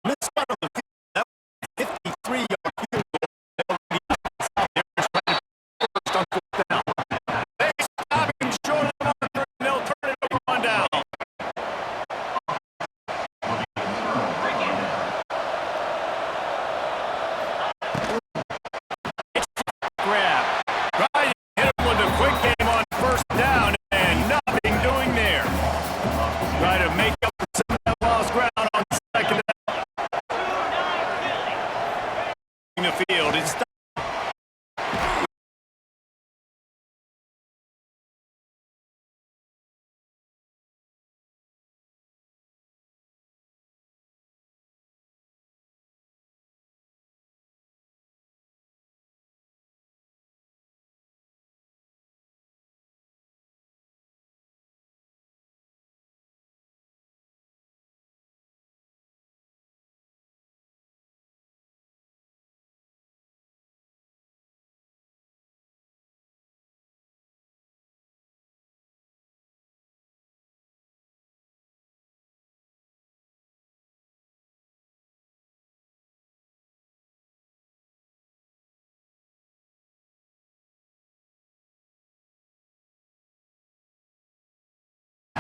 This spot on the field, that was a 53-yard field goal. First on 4th down. They stop him short of the marker and they'll turn it over on down. Grab. Try to hit him with a quick game on 1st down and nothing doing there. Try to make up for some of that lost ground on 2nd down. In the field, it's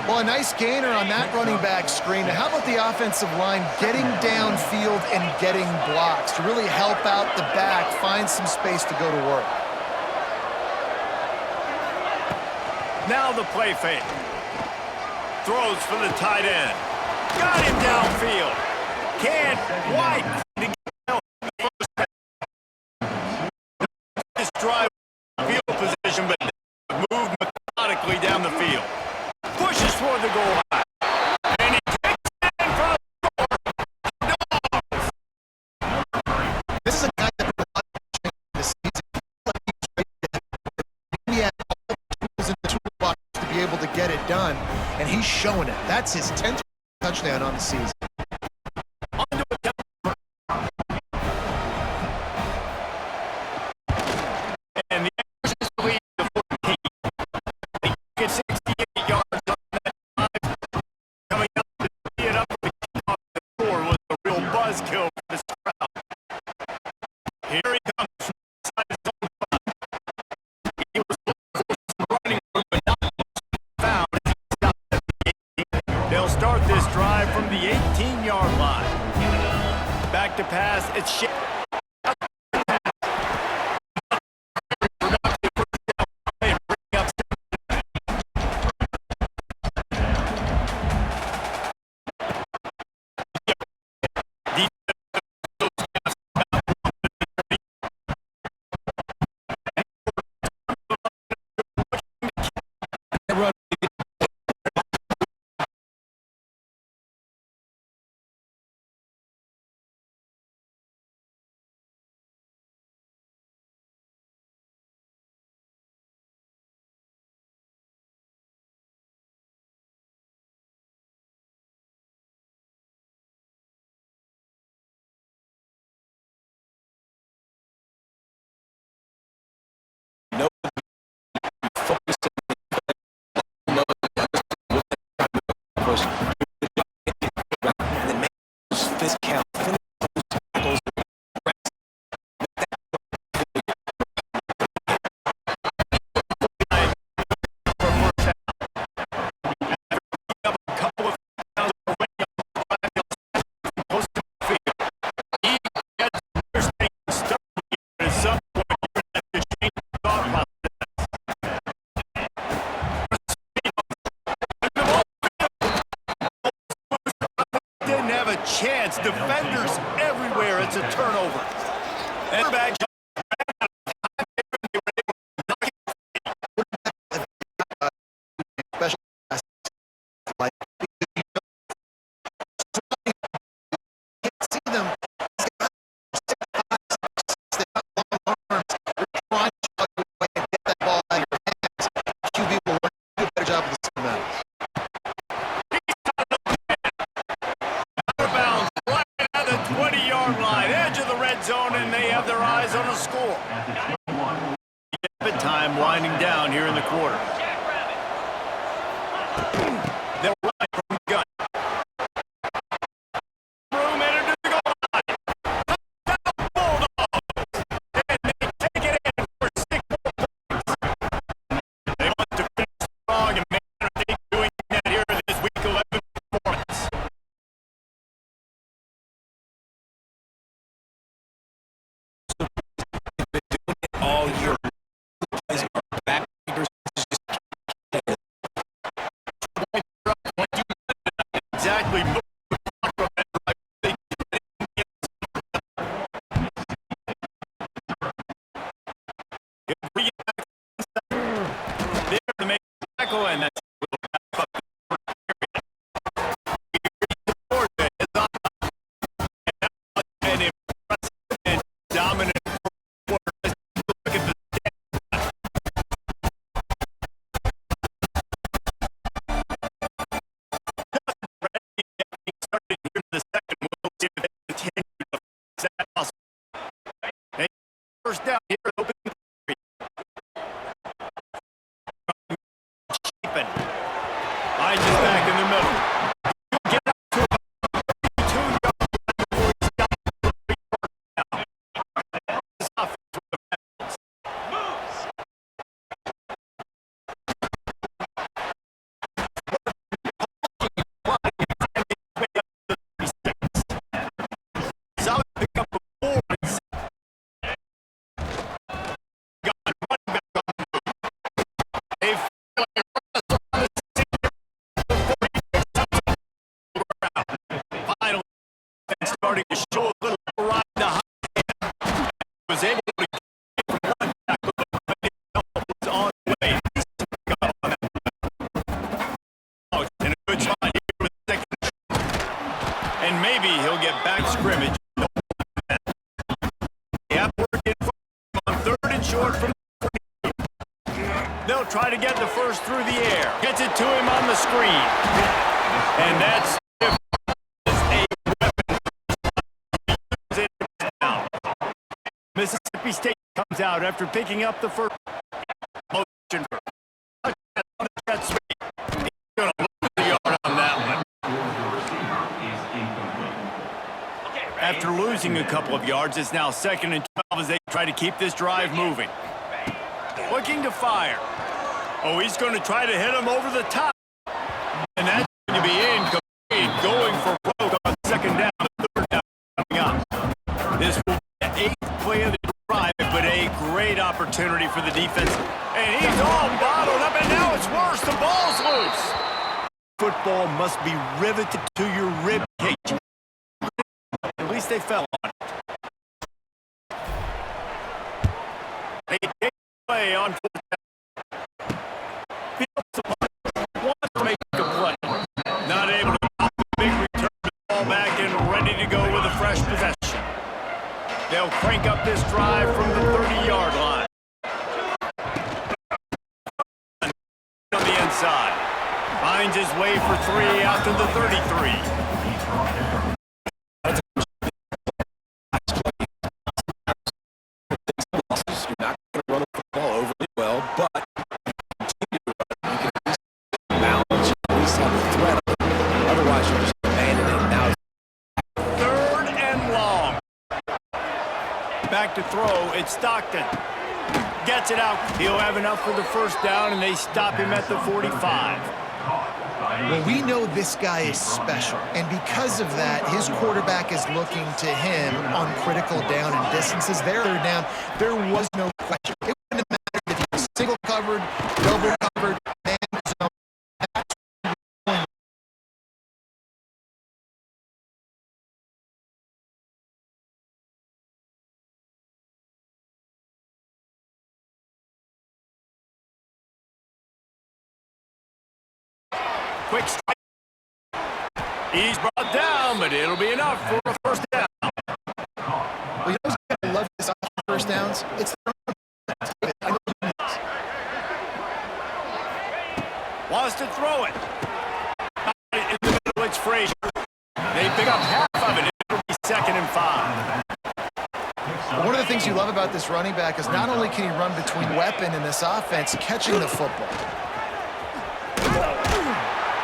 Well, a nice gainer on that running back screen. Now, how about the offensive line getting downfield and getting blocks to really help out the back, find some space to go to work? now the play fake. Throws for the tight end. Got him downfield. Can't quite this drive field position, but move methodically down the field. Pushes toward the goal line. And he takes it in for the score. This is a guy that put a lot of change in this season. He had all the tools in the toolbox to be able to get it done, and he's showing it. That's his 10th touchdown on the season. And the Arizona lead to 14. They get 68 yards on that drive. Coming up to tee it up with the kickoff, the score was a real buzzkill for this crowd. Here he comes from inside his own 5. He was looking for some running room, but not found as he stopped at the 18. They'll start this drive from the 18-yard line. Back to pass, it's Shea. defense. Defenders everywhere. It's a turnover. And back. Zone, and they have their eyes on a score. Time winding down here in the quarter. They'll run from the gun. Room entered to the goal line. Bulldogs. And they take it in for 6 points. They want to finish strong, and man, are they doing that here in this week 11 performance. All year. Exactly. There to make the tackle, and that's an impressive and dominant performance. Look at the started here in the second. We'll see if they continue to set us. First down here, open three. I just back in the middle. Get up to about 2 yards before he stops for 3 first down. This offense with the Bengals. Moves. Solid pick up the boards. Got running back on the move. They finally starting to show a little ride the high hand. Was able to get from one tackle, but was on the way. In a good spot here with the second. And maybe he'll get back scrimmage. Yeah, working on 3rd and short from the 42. They'll try to get the first through the air. Gets it to him on the screen. And that's a weapon. Mississippi State comes out after picking up the first motion. He's going to lose the yard on that one. After losing a couple of yards, it's now 2nd and 12 as they try to keep this drive moving. Looking to fire. Oh, he's going to try to hit him over the top. And that's going to be incomplete. Going for broke on 2nd down, 3rd down coming up. This will be the 8th play of the drive, but a great opportunity for the defense. And he's all bottled up, and now it's worse. The ball's loose. Football must be riveted to your rib cage. At least they fell on it. They take play on 4th down. Wants to make a play. Not able to pop the big return the ball back and ready to go with a fresh possession. They'll crank up this drive from the 30-yard line. On the inside. Finds his way for 3 out to the 33. You're not going to run the football overly well, but continue to run. You can balance, at least have the threat of it. Otherwise, you're just abandoning it. Now 3rd and long. Back to throw. It's Stockton. Gets it out. He'll have enough for the first down, and they stop him at the 45. Well, we know this guy is special, and because of that, his quarterback is looking to him on critical down and distances. They're down. There was no question. It wouldn't matter if he was single covered, double covered, quick strike. He's brought down, but it'll be enough for a first down. Well, you know who's going to love this on first downs? It's the I know who it is. Wants to throw it. In the middle, it's Frazier. They pick up half of it. It'll be 2nd and 5. But one of the things you love about this running back is not only can he run between weapon and this offense, catching the football.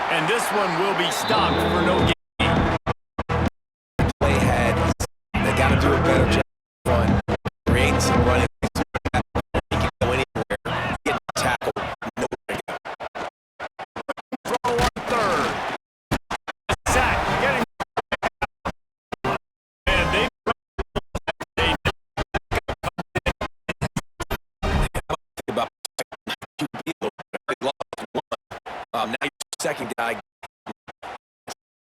And this one will be stopped for no gain. They got to do a better job on creating some running. He can go anywhere, get tackled, nowhere to go. Throw on 3rd. Sack, getting and they about now your second guy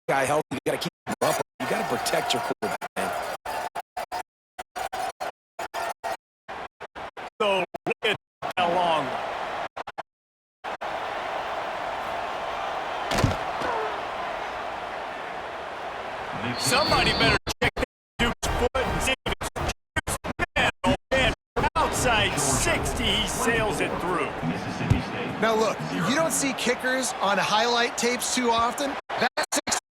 healthy. You got to keep him up. You got to protect your quarterback, man. So look at how long. Somebody better check Duke's foot and see if it's man, oh man, outside 60, he sails it through. Mississippi State. Now look, you don't see kickers on highlight tapes too often. That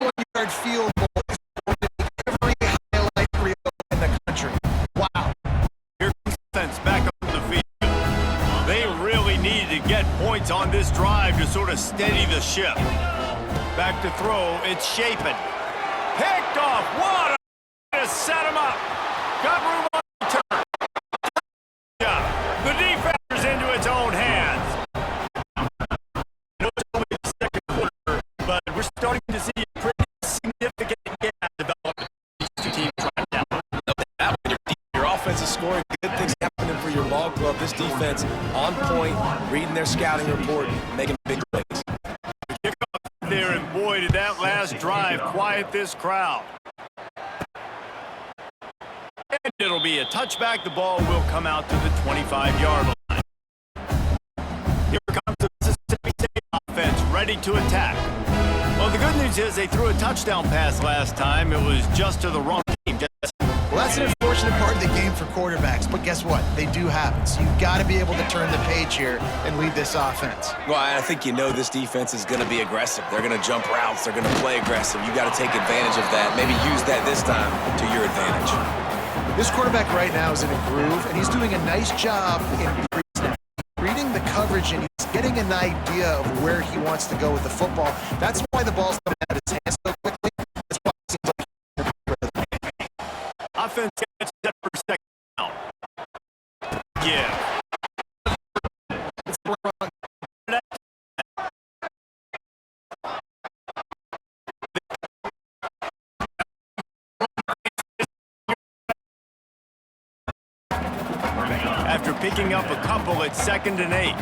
61-yard field goal is every highlight reel in the country. Wow. Here comes defense back up the field. They really needed to get points on this drive to sort of steady the ship. Back to throw, it's Shapen. Picked off, what a to set him up. Got room on the turn. The defender's into its own hands. It's only the second quarter, but we're starting to see a pretty significant gap develop these two teams right now. Your offense is scoring. Good things happening for your ball club. This defense on point, reading their scouting report, making big plays. Kick off there, and boy, did that last drive quiet this crowd. And it'll be a touchback. The ball will come out to the 25-yard line. Here comes the Mississippi State offense, ready to attack. Well, the good news is they threw a touchdown pass last time. It was just to the wrong team. Well, that's an unfortunate part of the game for quarterbacks, but guess what? They do happen. So you've got to be able to turn the page here and lead this offense. Well, I think you know this defense is going to be aggressive. They're going to jump routes. They're going to play aggressive. You got to take advantage of that. Maybe use that this time to your advantage. This quarterback right now is in a groove, and he's doing a nice job in reading the coverage, and he's getting an idea of where he wants to go with the football. That's why the ball's coming out of his hands so quickly. That's why it seems like offense gets set for second down. Yeah. After picking up a couple at 2nd and 8.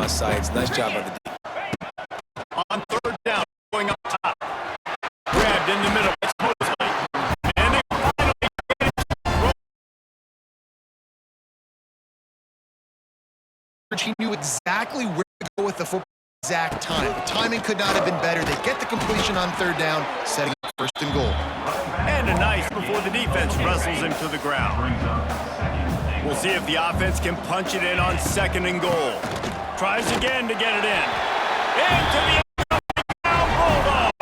Sides. Nice job by the D. On 3rd down, going up top. Grabbed in the middle. It's Mosley. And they finally get it. He knew exactly where to go with the football exact time. The timing could not have been better. They get the completion on 3rd down, setting up 1st and goal. And a nice before the defense wrestles him to the ground. Brings up 2nd and We'll see if the offense can punch it in on 2nd and goal. Tries again to get it in. Into the Bulldog.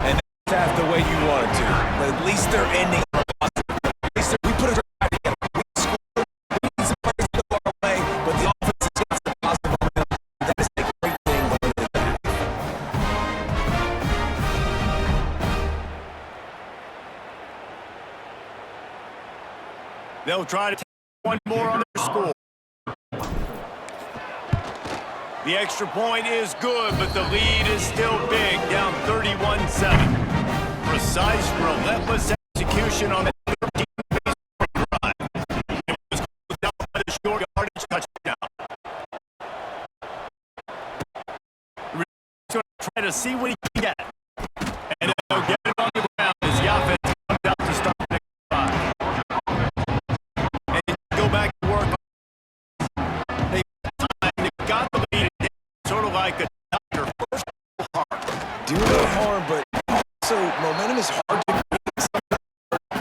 And that's half the way you want it to. But at least they're ending. At least we put a drive together. We scored. We need some plays to go our way, but the offense is getting some positive momentum. That is a great thing going into that. They'll try to take one more on their score. The extra point is good, but the lead is still big, down 31-7. Precise, relentless execution on the 13th drive. It was closed out by the short yardage touchdown. He's going to try to see what he can get. And they'll get it on the ground as the offense comes out to start the next drive. And go back to work. They got the lead. Sort of like a doctor, first harm. Do no harm, but also momentum is hard to create.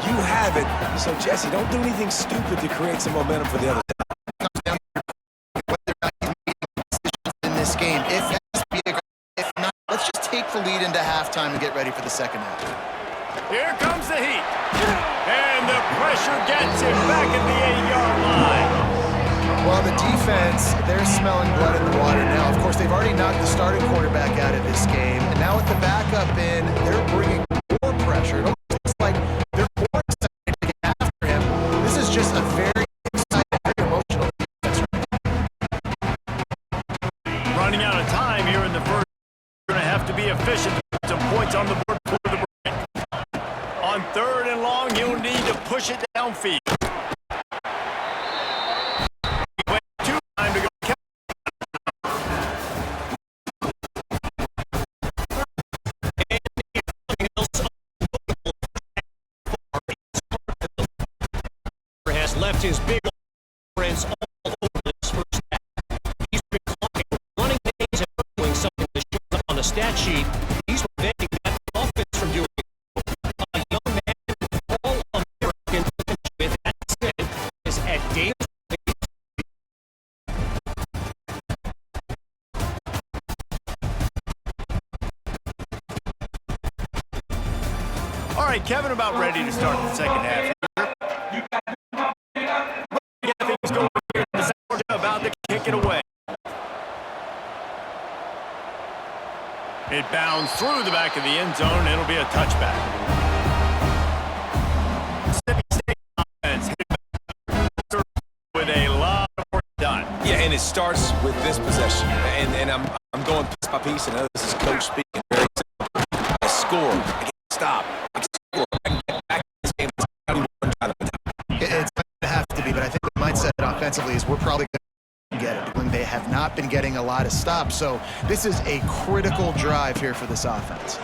You have it. So, Jesse, don't do anything stupid to create some momentum for the other side. In this game, if not, let's just take the lead into halftime and get ready for the second half. Here comes the heat. And the pressure gets him back at the 8-yard line. Well, the defense, they're smelling blood in the water now. Of course, they've already knocked the starting quarterback out of this game. And now with the backup in, they're bringing more pressure. It almost looks like they're more excited to get after him. This is just a very exciting, very emotional defense. Running out of time here in the first. We're going to have to be efficient to put some points on the board for the break. On 3rd and long, you'll need to push it downfield. Left his big friends all over this first half. He's been clocking running days and doing something to show up on the stat sheet. He's preventing that offense from doing it. A young man, all-American with accent is at Davis. All right, Kevin, about ready to start the second half. About to kick it away. It bounds through the back of the end zone. It'll be a touchback. Mississippi State offense with a lot of work done. Yeah, and it starts with this possession. And I'm going piece by piece, and I know this is coach speaking. Very simple. I score. I can stop. I can score. I can get back in this game. It's going to have to be, but I think the mindset offensively is we're probably going to get it. They have not been getting a lot of stops, so this is a critical drive here for this offense.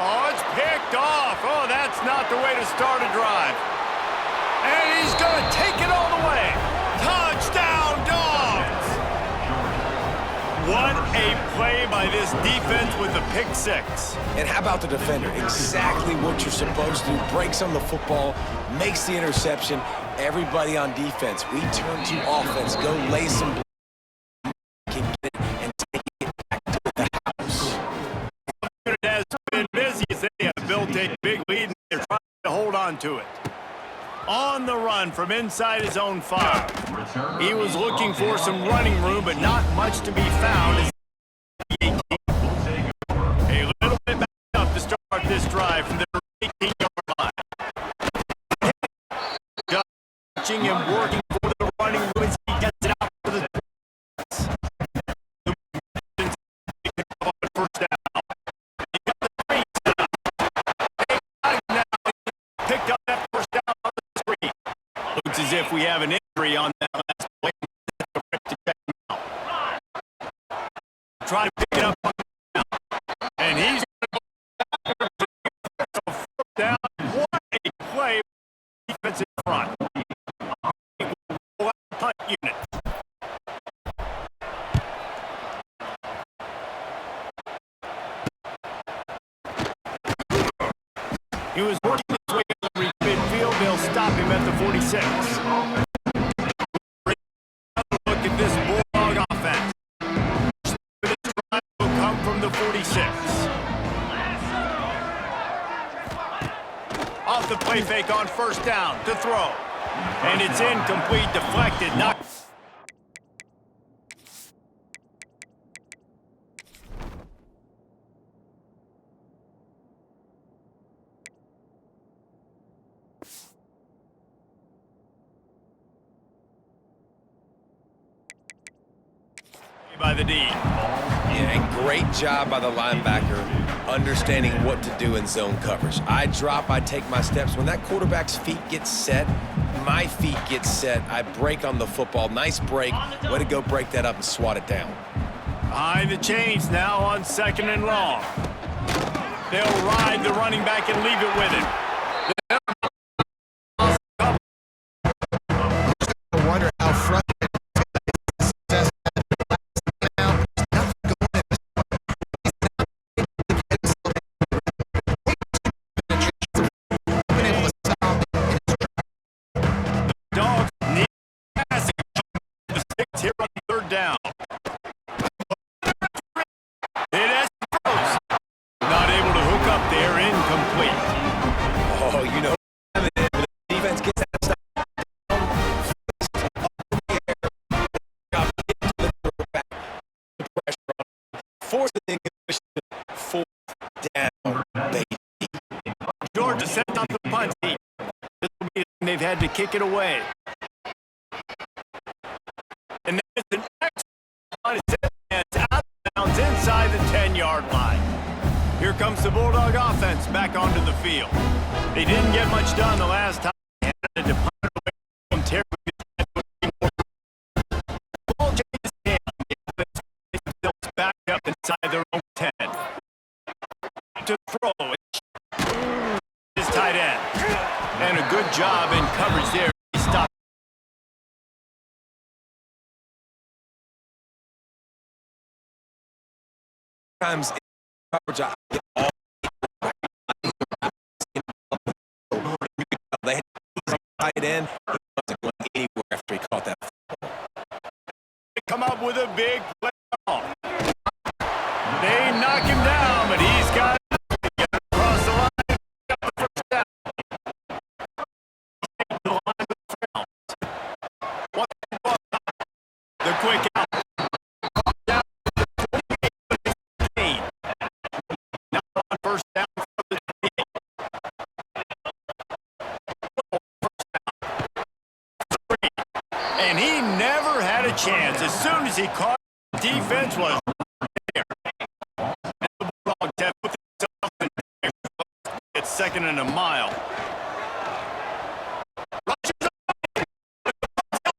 Oh, it's picked off. Oh, that's not the way to start a drive. And he's going to take it all the way. Touchdown, Dogs! What a play by this defense with the pick six. And how about the defender? Exactly what you're supposed to do. Breaks on the football, makes the interception. Everybody on defense, we turn to offense. Go lay some can get it and take it back to the house. It has been busy as they have built a big lead and they're trying to hold on to it. On the run from inside his own 5. He was looking for some running room, but not much to be found. A little bit back up to start this drive from the 18-yard line. And working for the running room as he gets it out to the first down. He got the screen now. Picked up that first down on the screen. Looks as if we have an injury on that last play. To check him out. Try to pick it up on the ground. And he's going to go first down. What a play. Defense in front. Punt unit. He was working his way over midfield. They'll stop Off the play fake on first down to throw. And it's incomplete, deflected, not... by the D. Yeah, and great job by the linebacker understanding what to do in zone coverage. I drop, I take my steps. When that quarterback's feet get set, my feet get set. I break on the football. Nice break. Way to go break that up and swat it down. Behind the chains now on 2nd and long. They'll ride the running back and leave it with him. I wonder how frustrated here on 3rd down. It is close. Not able to hook up there, incomplete. Oh, you know, the defense gets that stuff force the incomplete. 4th down, baby. Georgia sent out the punt. This will be they've had to kick it away. And then it's an excellent it's out of bounds inside the 10-yard line. Here comes the Bulldog offense back onto the field. They didn't get much done the last time. They had to punt it away from Terry. Ball changes hands. It's back up inside their own 10. To throw. His tight end. And a good job in coverage there. He stopped. Times coverage, I get all they had tight end. He wasn't going anywhere after he caught that. Come up with a big play. They knock him down, but he's got to get across the line. Got the first down. The line with the quick out. Down to 28. Now on first down for the team. First down. 3. And he never had a chance. As soon as he caught, the defense was there. And the Bulldogs have put themselves in there. It's 2nd and a mile. Rushes up.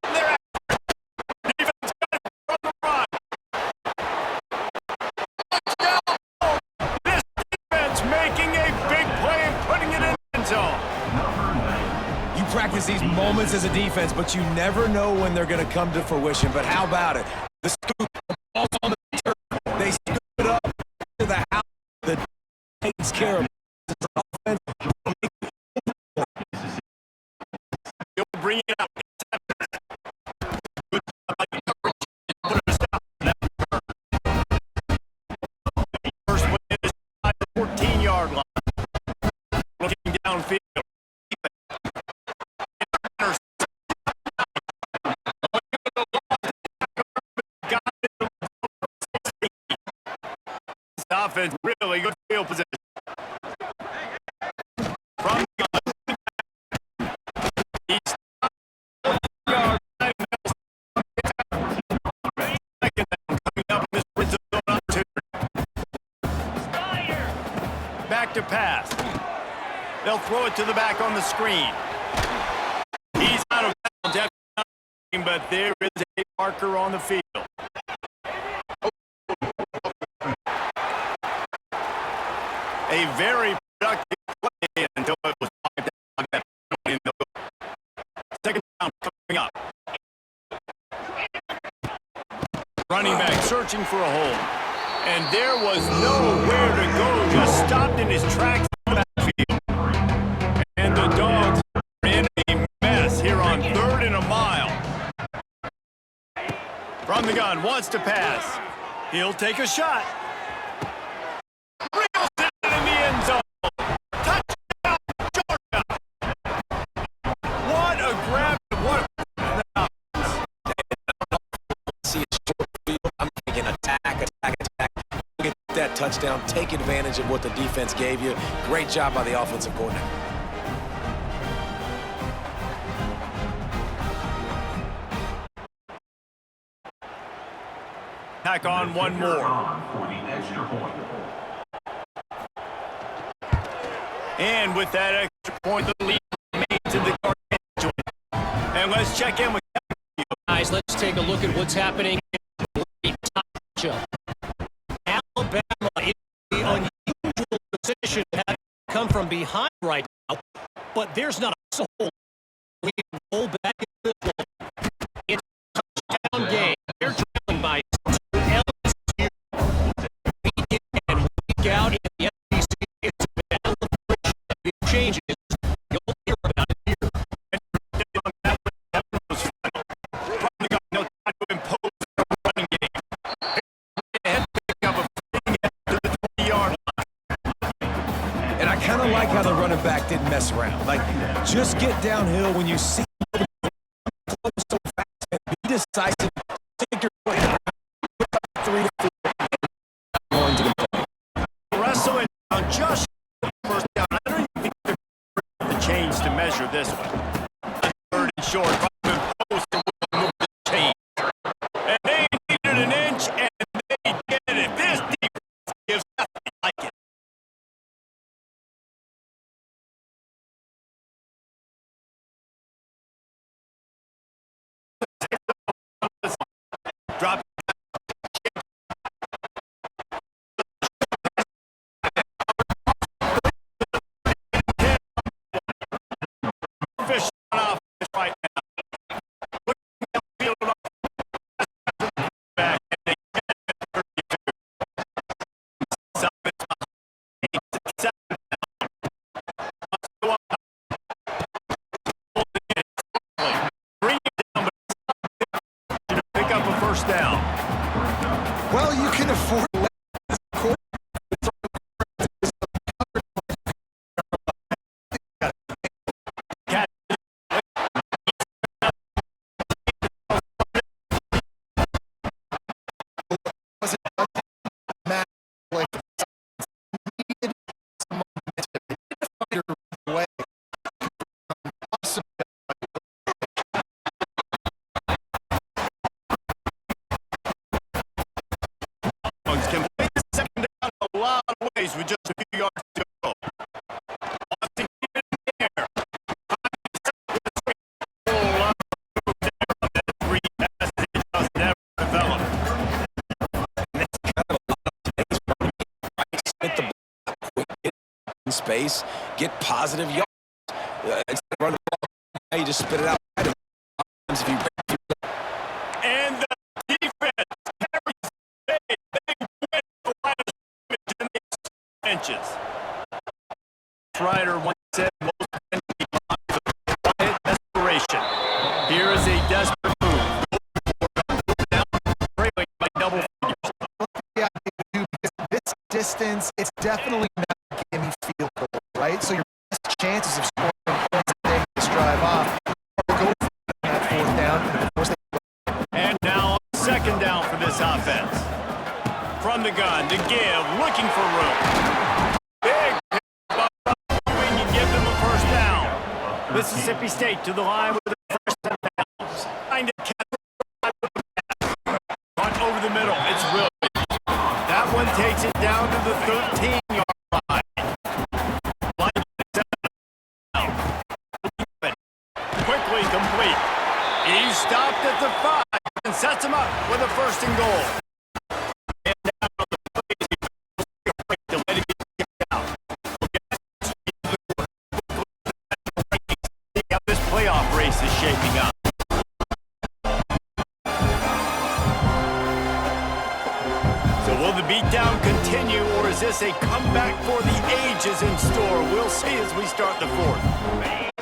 They're out. Defense got it from the run. Touchdown. This defense making a big play and putting it in the end zone. You practice these moments as a defense, but you never know when they're going to come to fruition. But how about it? The scoop, the ball's on the turf. They scoop it up to the house. The takes care of the offense. He'll bring it up. Good job by coverage. Put a stop to that return. First one is by the 14-yard line. Looking downfield. Offense, really good field position. From the gun. He's coming up in this red zone opportunity. Back to pass. They'll throw it to the back on the screen. He's out of bounds, but there is a marker on the field. A very productive play until it was knocked down. Second down coming up. Running back searching for a hole. And there was nowhere to go. Just stopped in his tracks in the backfield. And the Dogs are in a mess here on 3rd and a mile. From the gun, wants to pass. He'll take a shot. Reels it in the end zone. Touchdown, Georgia. touchdown. Take advantage of what the defense gave you. Great job by the offensive coordinator. Tack on one more. For the extra point. And with that extra point, the lead remains in the gargantuan. And let's check in with Guys, let's take a look at what's happening in the late matchup. Alabama in the unusual position to have come from behind right now, but there's not a soul. We roll back into this one. It's a touchdown game. They're trailing by LSU. Week in and week out in the SEC. It's a battle of attrition. Big changes. You'll hear about it here. Kind of like how the running back didn't mess around. Like, just get downhill when you see him so fast and be decisive. Take your way. 3 to 4. Going to the play. Wrestling on just first down. I don't even think the change to measure this one. Third and short. Post and move the change. And they needed an inch, and they get it. This defense gives nothing like it. Drop. Fish off right now. Looking at the field back, and they get it. 32. Bring it down, but to pick up a first down. Well, you can afford Can play the second down a lot of ways with just a few yards to go. Austin, get in there. Three passes just never developed. Hit the ball, get in space, get positive yards. Instead of running the ball, now you just spit it out. If you And the defense carries the day. They win the line of scrimmage in the inches. Ryder once said most men be quiet desperation. Here is a desperate move. Now trailing by double figures. Yeah, this distance, it's definitely not a gimme field goal, right? So your best chances of scoring points today this drive off are going for that fourth down. And of course And now second down for this offense. From the gun to give, looking for room. Big pick when you give them a first down. Mississippi State to the line with the first downs. Trying to catch punt over the middle. It's real. That one takes it down to the 13-yard line. Quickly complete. He's stopped at the 5 and sets him up with a first and goal. And down on the play, to let him get out. See how this playoff race is shaping up. So will the beatdown continue, or is this a comeback for the ages in store? We'll see as we start the fourth.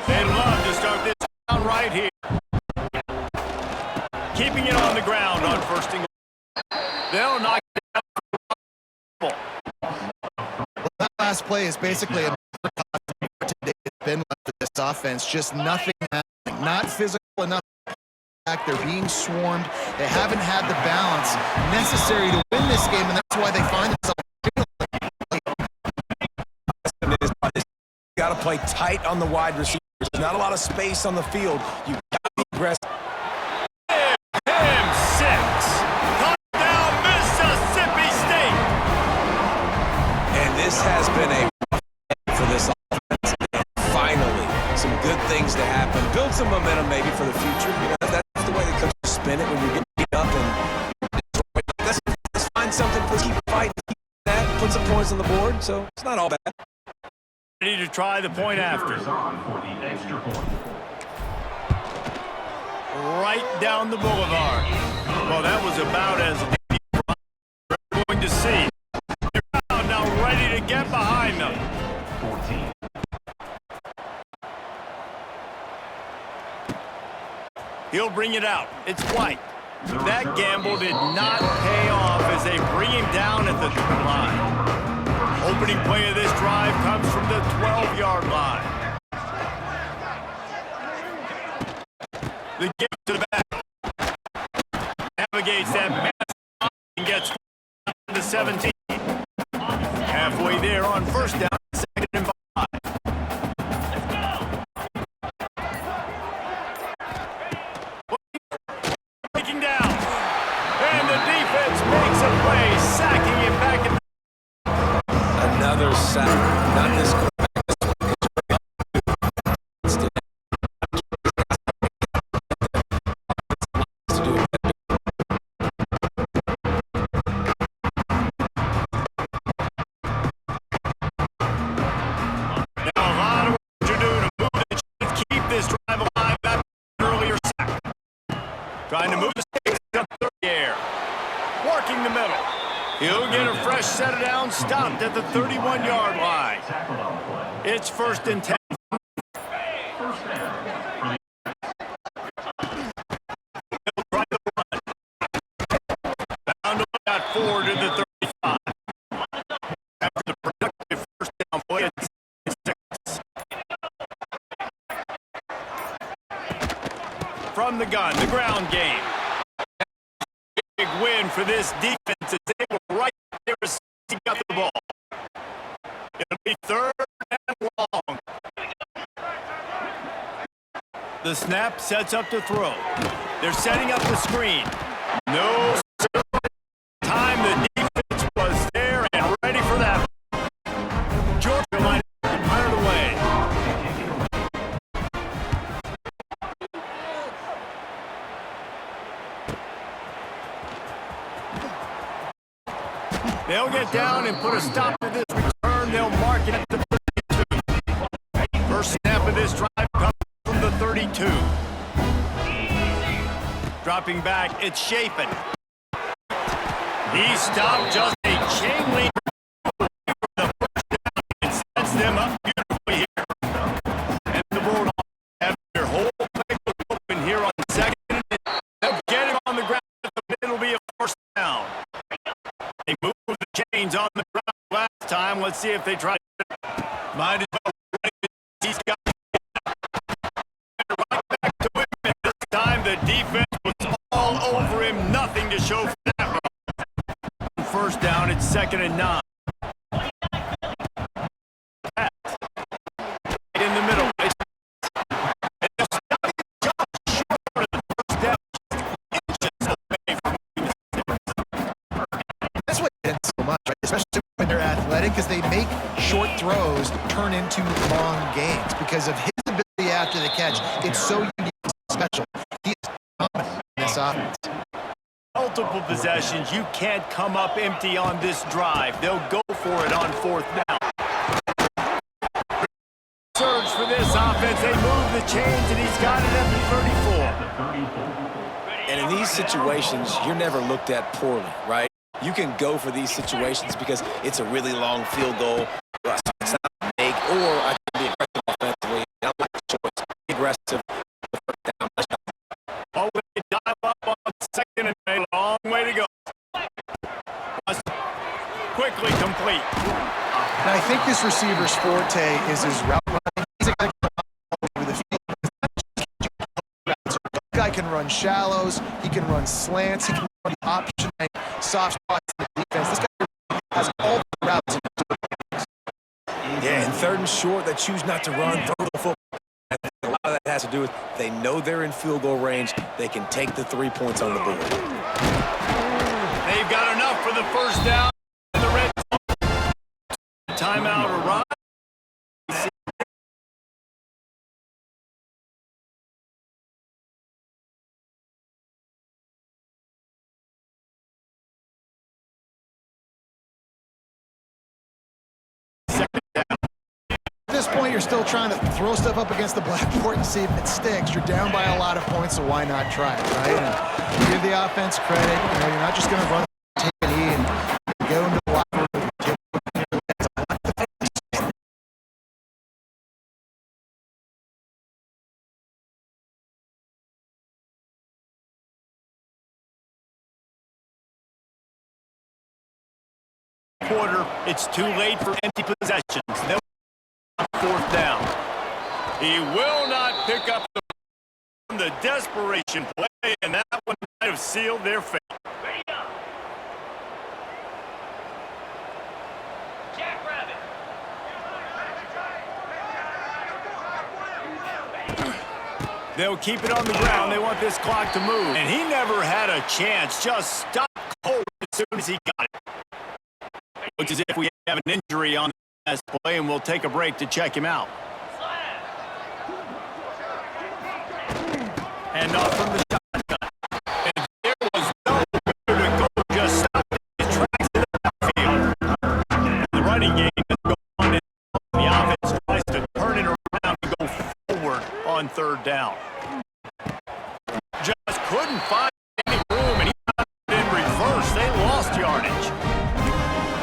They'd love to start this down right here. Keeping it on the ground on first and goal. They'll knock it out. that last play is basically a today it's been left with this offense. Just nothing happening. Not physical enough. They're being swarmed. They haven't had the balance necessary to win this game, and that's why they find themselves feeling got to play tight on the wide receivers. There's not a lot of space on the field. You got to be aggressive. Him 6. Touchdown, Mississippi State. And this has been a rough day for this offense. And finally, some good things to happen. Build some momentum maybe for the future. You know, that's the way the coaches spin it when you get beat up. And let's find something. Let's keep fighting. Keep that. Put some points on the board. So it's not all bad. Ready to try the point after. For the extra point. Right down the boulevard. Well, that was about as we're going to see. Now ready to get behind them. 14. He'll bring it out. It's White. That gamble did not pay off as they bring him down at the line. Opening play of this drive comes from the 12-yard line. The give to the back. Navigates that massive and gets to the 17. Halfway there on first down, 2nd and 5. Breaking down. And the defense makes a play, sacking him back in. Another sack. Not this quarterback. Trying to move the stakes up through the air. Working the middle. He'll get a fresh set of downs, stopped at the 31-yard line. It's 1st and 10. First down. He'll try the run. Bound about 4 to the 35. After the productive first down play, it's 6. From the gun, the ground game. Big win for this defense as they were right there as he got the ball. It'll be 3rd and long. The snap sets up to throw. They're setting up the screen. No time. The defense was there and ready for that. Georgia might have fired away. They'll get down and put a stop to this return. They'll mark it at the 32. First snap of this drive comes from the 32. Dropping back, it's Chapin. He stopped just a chain link away from the first down and sets them up beautifully here. And the Bulldogs have their whole thing open here on 2nd and 10. They'll get him on the ground. It'll be a 1st down. They moved the chains on the ground last time. Let's see if they try. Might as well. He's got right back to him. And this time the defense was all over him. Nothing to show for that run. First down, it's 2nd and 9. Pass. Right in the middle. That's what it is so much, right? Especially when they're athletic, because they make short throws turn into long gains because of his ability after the catch. It's so unique and special. He is dominant in this offense. Multiple possessions. You can't come up empty on this drive. They'll go for it on 4th down. Surge for this offense. They move the chains, and he's got it at the 34. And in these situations, you're never looked at poorly, right? You can go for these situations because it's a really long field goal, or a touchdown make, or I can be aggressive offensively. I like the choice. Be aggressive. Oh, they dive up on 2nd and 8. Long way to go. Quickly complete. And I think this receiver's forte is his route running. He's a guy who can run all over the field. The guy can run shallows. He can run slants. He can run the option soft spots in the defense. This guy has all the routes. Yeah, and 3rd and short, they choose not to run, throw the football. I think a lot of that has to do with they know they're in field goal range. They can take the 3 points on the board. They've got enough for the first down in the red zone. Timeout arrives. At this point, you're still trying to throw stuff up against the blackboard and see if it sticks. You're down by a lot of points, so why not try it, right? And give the offense credit. You know, you're not just going to run, take a knee, and go into the locker room. Quarter, it's too late for empty possessions. They'll 4th down. He will not pick up the desperation play, and that one might have sealed their fate. They'll keep it on the ground. They want this clock to move. And he never had a chance. Just stopped cold as soon as he got it. Looks as if we have an injury on the last play, and we'll take a break to check him out. And off from the shotgun. And there was nowhere to go. Just stopped his tracks in the backfield. And the running game is going on. And the offense tries to turn it around and go forward on 3rd down. Just couldn't find any room, and he got it in reverse. They lost yardage.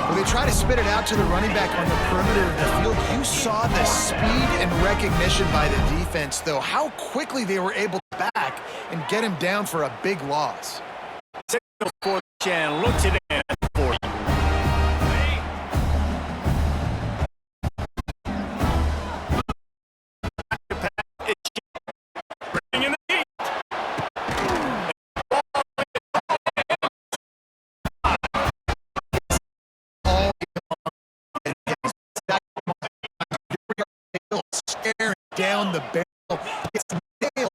Well, they try to spit it out to the running back on the perimeter of the field. You saw the speed and recognition by the defense, though, how quickly they were able to back and get him down for a big loss. Signal for the channel. Looks it in for you. Bringing the heat. Staring down the barrel. It's nailed.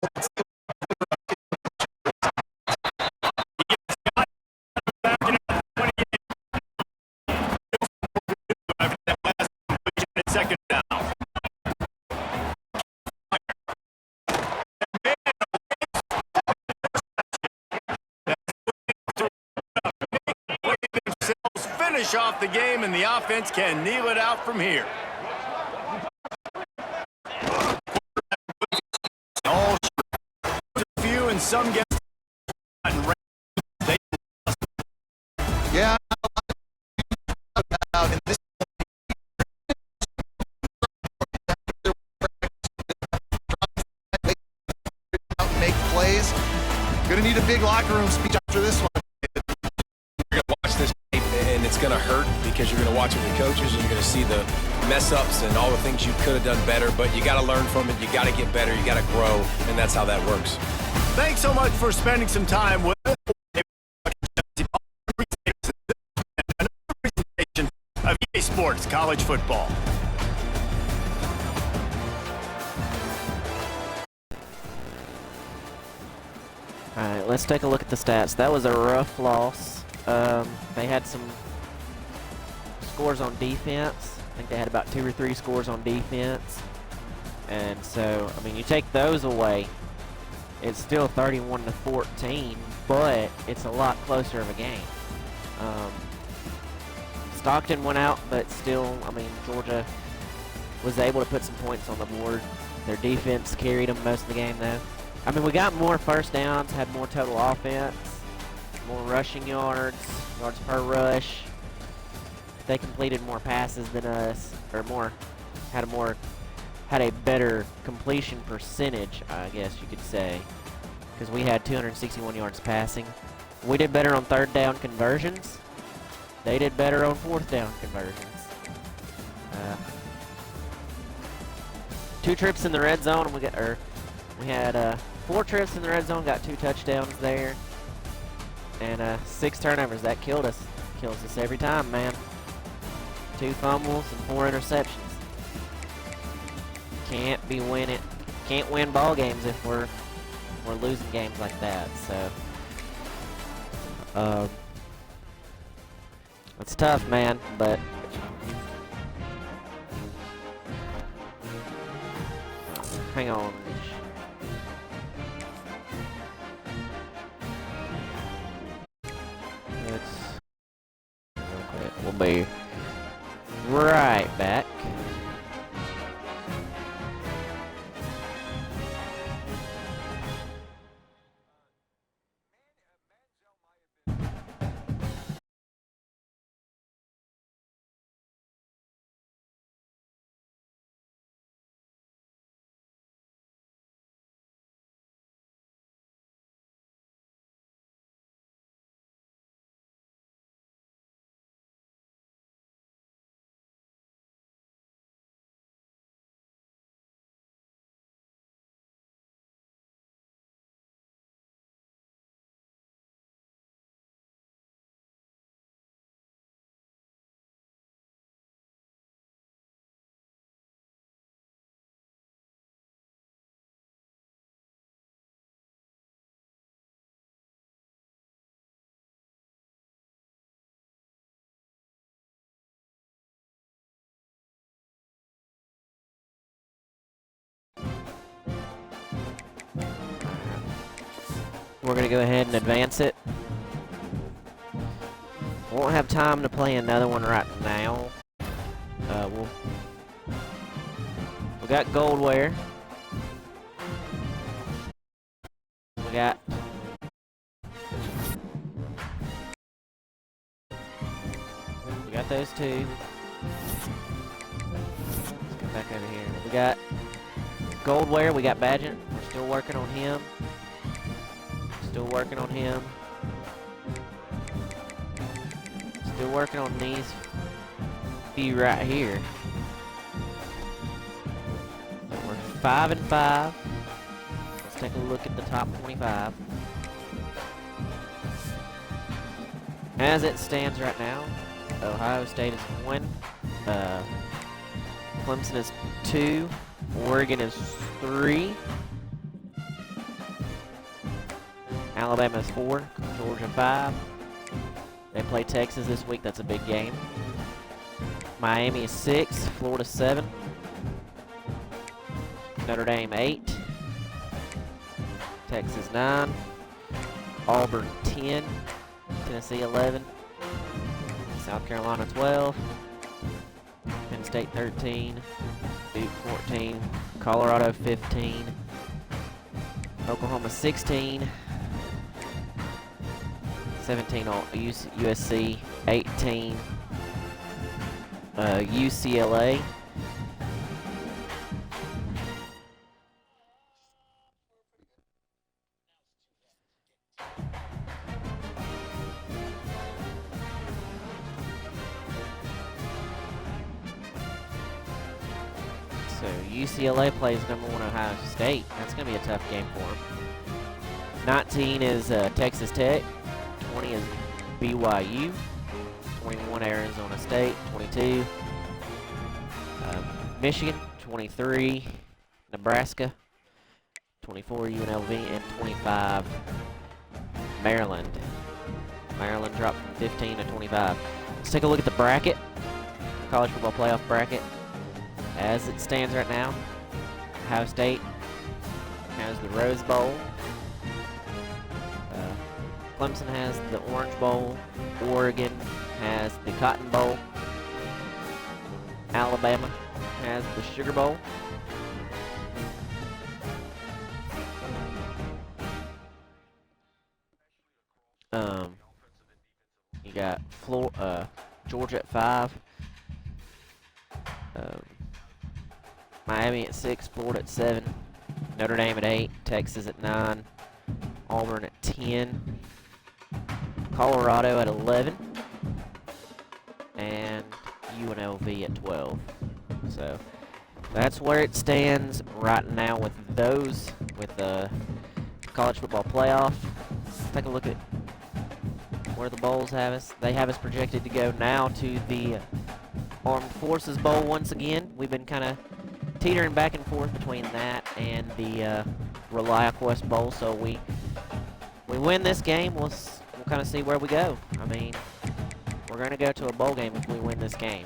Second down. Finish off the game, and the offense can kneel it out from here. All a few, and some get. Yeah. And this make plays. Gonna need a big locker room speech after this one. You're going to watch this tape, and it's going to hurt because you're going to watch it with coaches, and you're going to see the mess-ups and all the things you could have done better, but you got to learn from it. You got to get better. You got to grow, and that's how that works. Thanks so much for spending some time with us. Another presentation of EA Sports College Football. All right, let's take a look at the stats. That was a rough loss. They had some scores on defense. I think they had about 2 or 3 scores on defense. And so, I mean, you take those away, it's still 31-14, but it's a lot closer of a game. Stockton went out, but still, I mean, Georgia was able to put some points on the board. Their defense carried them most of the game, though. I mean, we got more first downs, had more total offense, more rushing yards, yards per rush. They completed more passes than us, or had a better completion percentage, I guess you could say, because we had 261 yards passing. We did better on 3rd down conversions. They did better on 4th down conversions. 2 trips in the red zone, and we had 4 trips in the red zone, got 2 touchdowns there, and 6 turnovers. That kills us every time, man. 2 fumbles and 4 interceptions. Can't win ball games if we're losing games like that. So, it's tough, man. But hang on. We'll be right back. We're going to go ahead and advance it. Won't have time to play another one right now. We got Goldware. We got those two. Let's get back over here. We got Goldware. We got Badgett. We're still working on him. Still working on him. Still working on these few right here. So we're 5 and 5. Let's take a look at the top 25. As it stands right now, Ohio State is 1. Clemson is 2. Oregon is 3. Alabama is 4, Georgia 5. They play Texas this week. That's a big game. Miami is 6, Florida 7. Notre Dame 8. Texas 9. Auburn 10. Tennessee 11. South Carolina 12. Penn State 13. Duke 14. Colorado 15. Oklahoma 16. 17 on USC, 18 UCLA, so UCLA plays number 1 Ohio State. That's going to be a tough game for them. 19 is Texas Tech. 20 is BYU, 21 Arizona State, 22 Michigan, 23 Nebraska, 24 UNLV, and 25 Maryland. Maryland dropped from 15 to 25. Let's take a look at the bracket, college football playoff bracket. As it stands right now, Ohio State has the Rose Bowl. Clemson has the Orange Bowl. Oregon has the Cotton Bowl. Alabama has the Sugar Bowl. You got Georgia at 5. Miami at 6. Florida at 7. Notre Dame at 8. Texas at 9. Auburn at 10. Colorado at 11, and UNLV at 12. So that's where it stands right now with those, with the college football playoff. Let's take a look at where the bowls have us. They have us projected to go now to the Armed Forces Bowl once again. We've been kind of teetering back and forth between that and the ReliaQuest Bowl. So we win this game, we'll kind of see where we go. I mean, we're going to go to a bowl game if we win this game.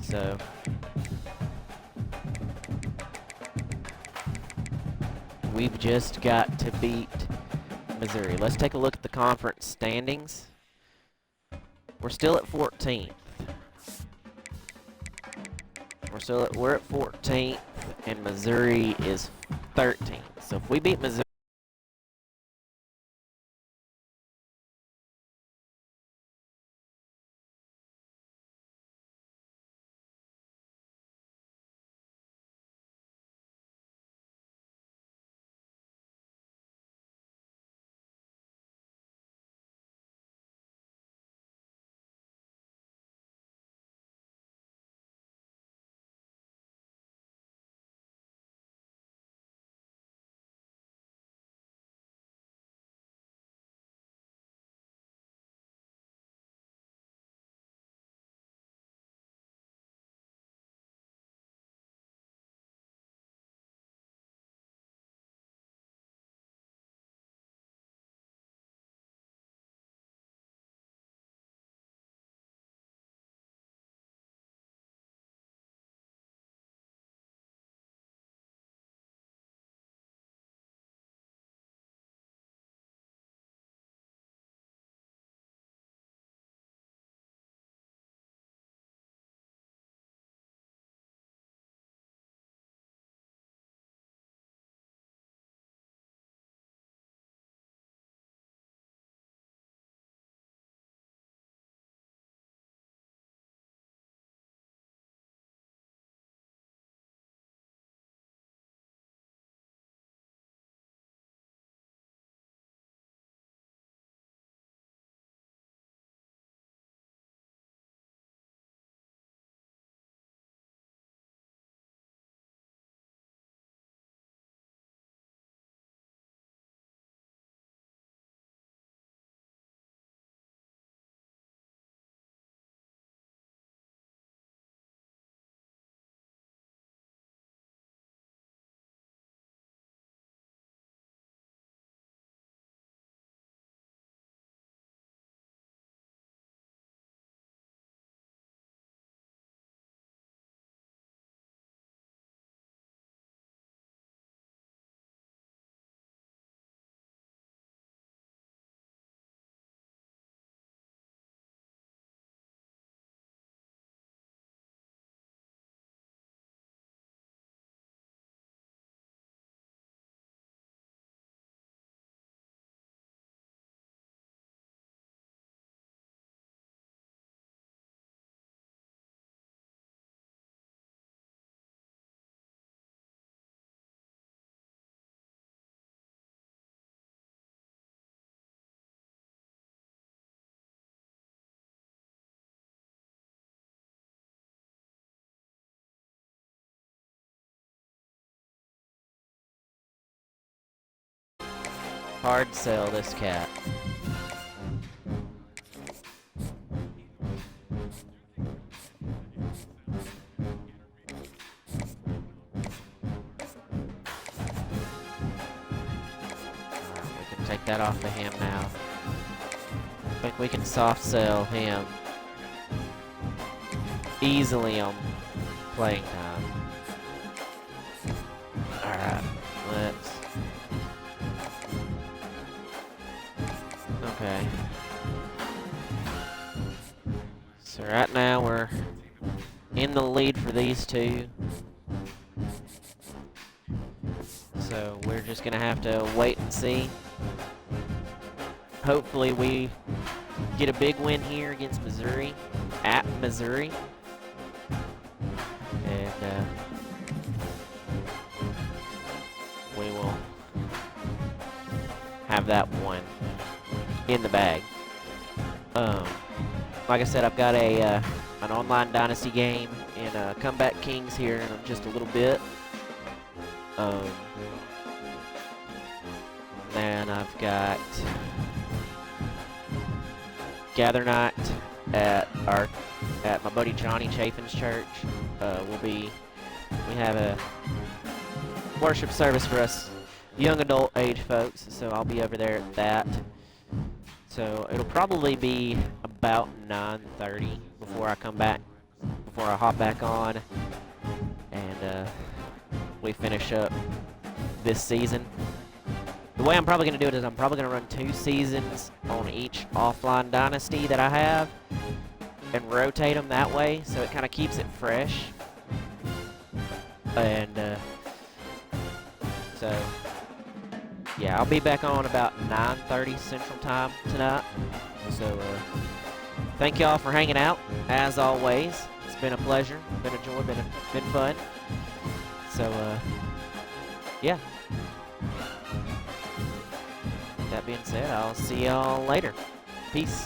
So we've just got to beat Missouri. Let's take a look at the conference standings. We're still at 14th. We're at 14th, and Missouri is 13th. So if we beat Missouri, hard sell this cat. We can take that off of him now. I think we can soft sell him easily on playing time. Alright, let's... Okay. So right now we're in the lead for these two. So we're just gonna have to wait and see. Hopefully we get a big win here against Missouri, at Missouri. And we will have that one in the bag. Like I said, I've got an online Dynasty game in Comeback Kings here in just a little bit. Then I've got Gather Night at my buddy Johnny Chafin's church. We'll be We have a worship service for us young adult age folks, so I'll be over there at that. So it'll probably be about 9:30 before I come back, before I hop back on, and we finish up this season. The way I'm probably going to do it is I'm probably going to run 2 seasons on each offline dynasty that I have and rotate them that way, so it kind of keeps it fresh. And so yeah, I'll be back on about 9:30 Central Time tonight. So thank y'all for hanging out. As always, it's been a pleasure, been a joy, been fun. So yeah. That being said, I'll see y'all later. Peace.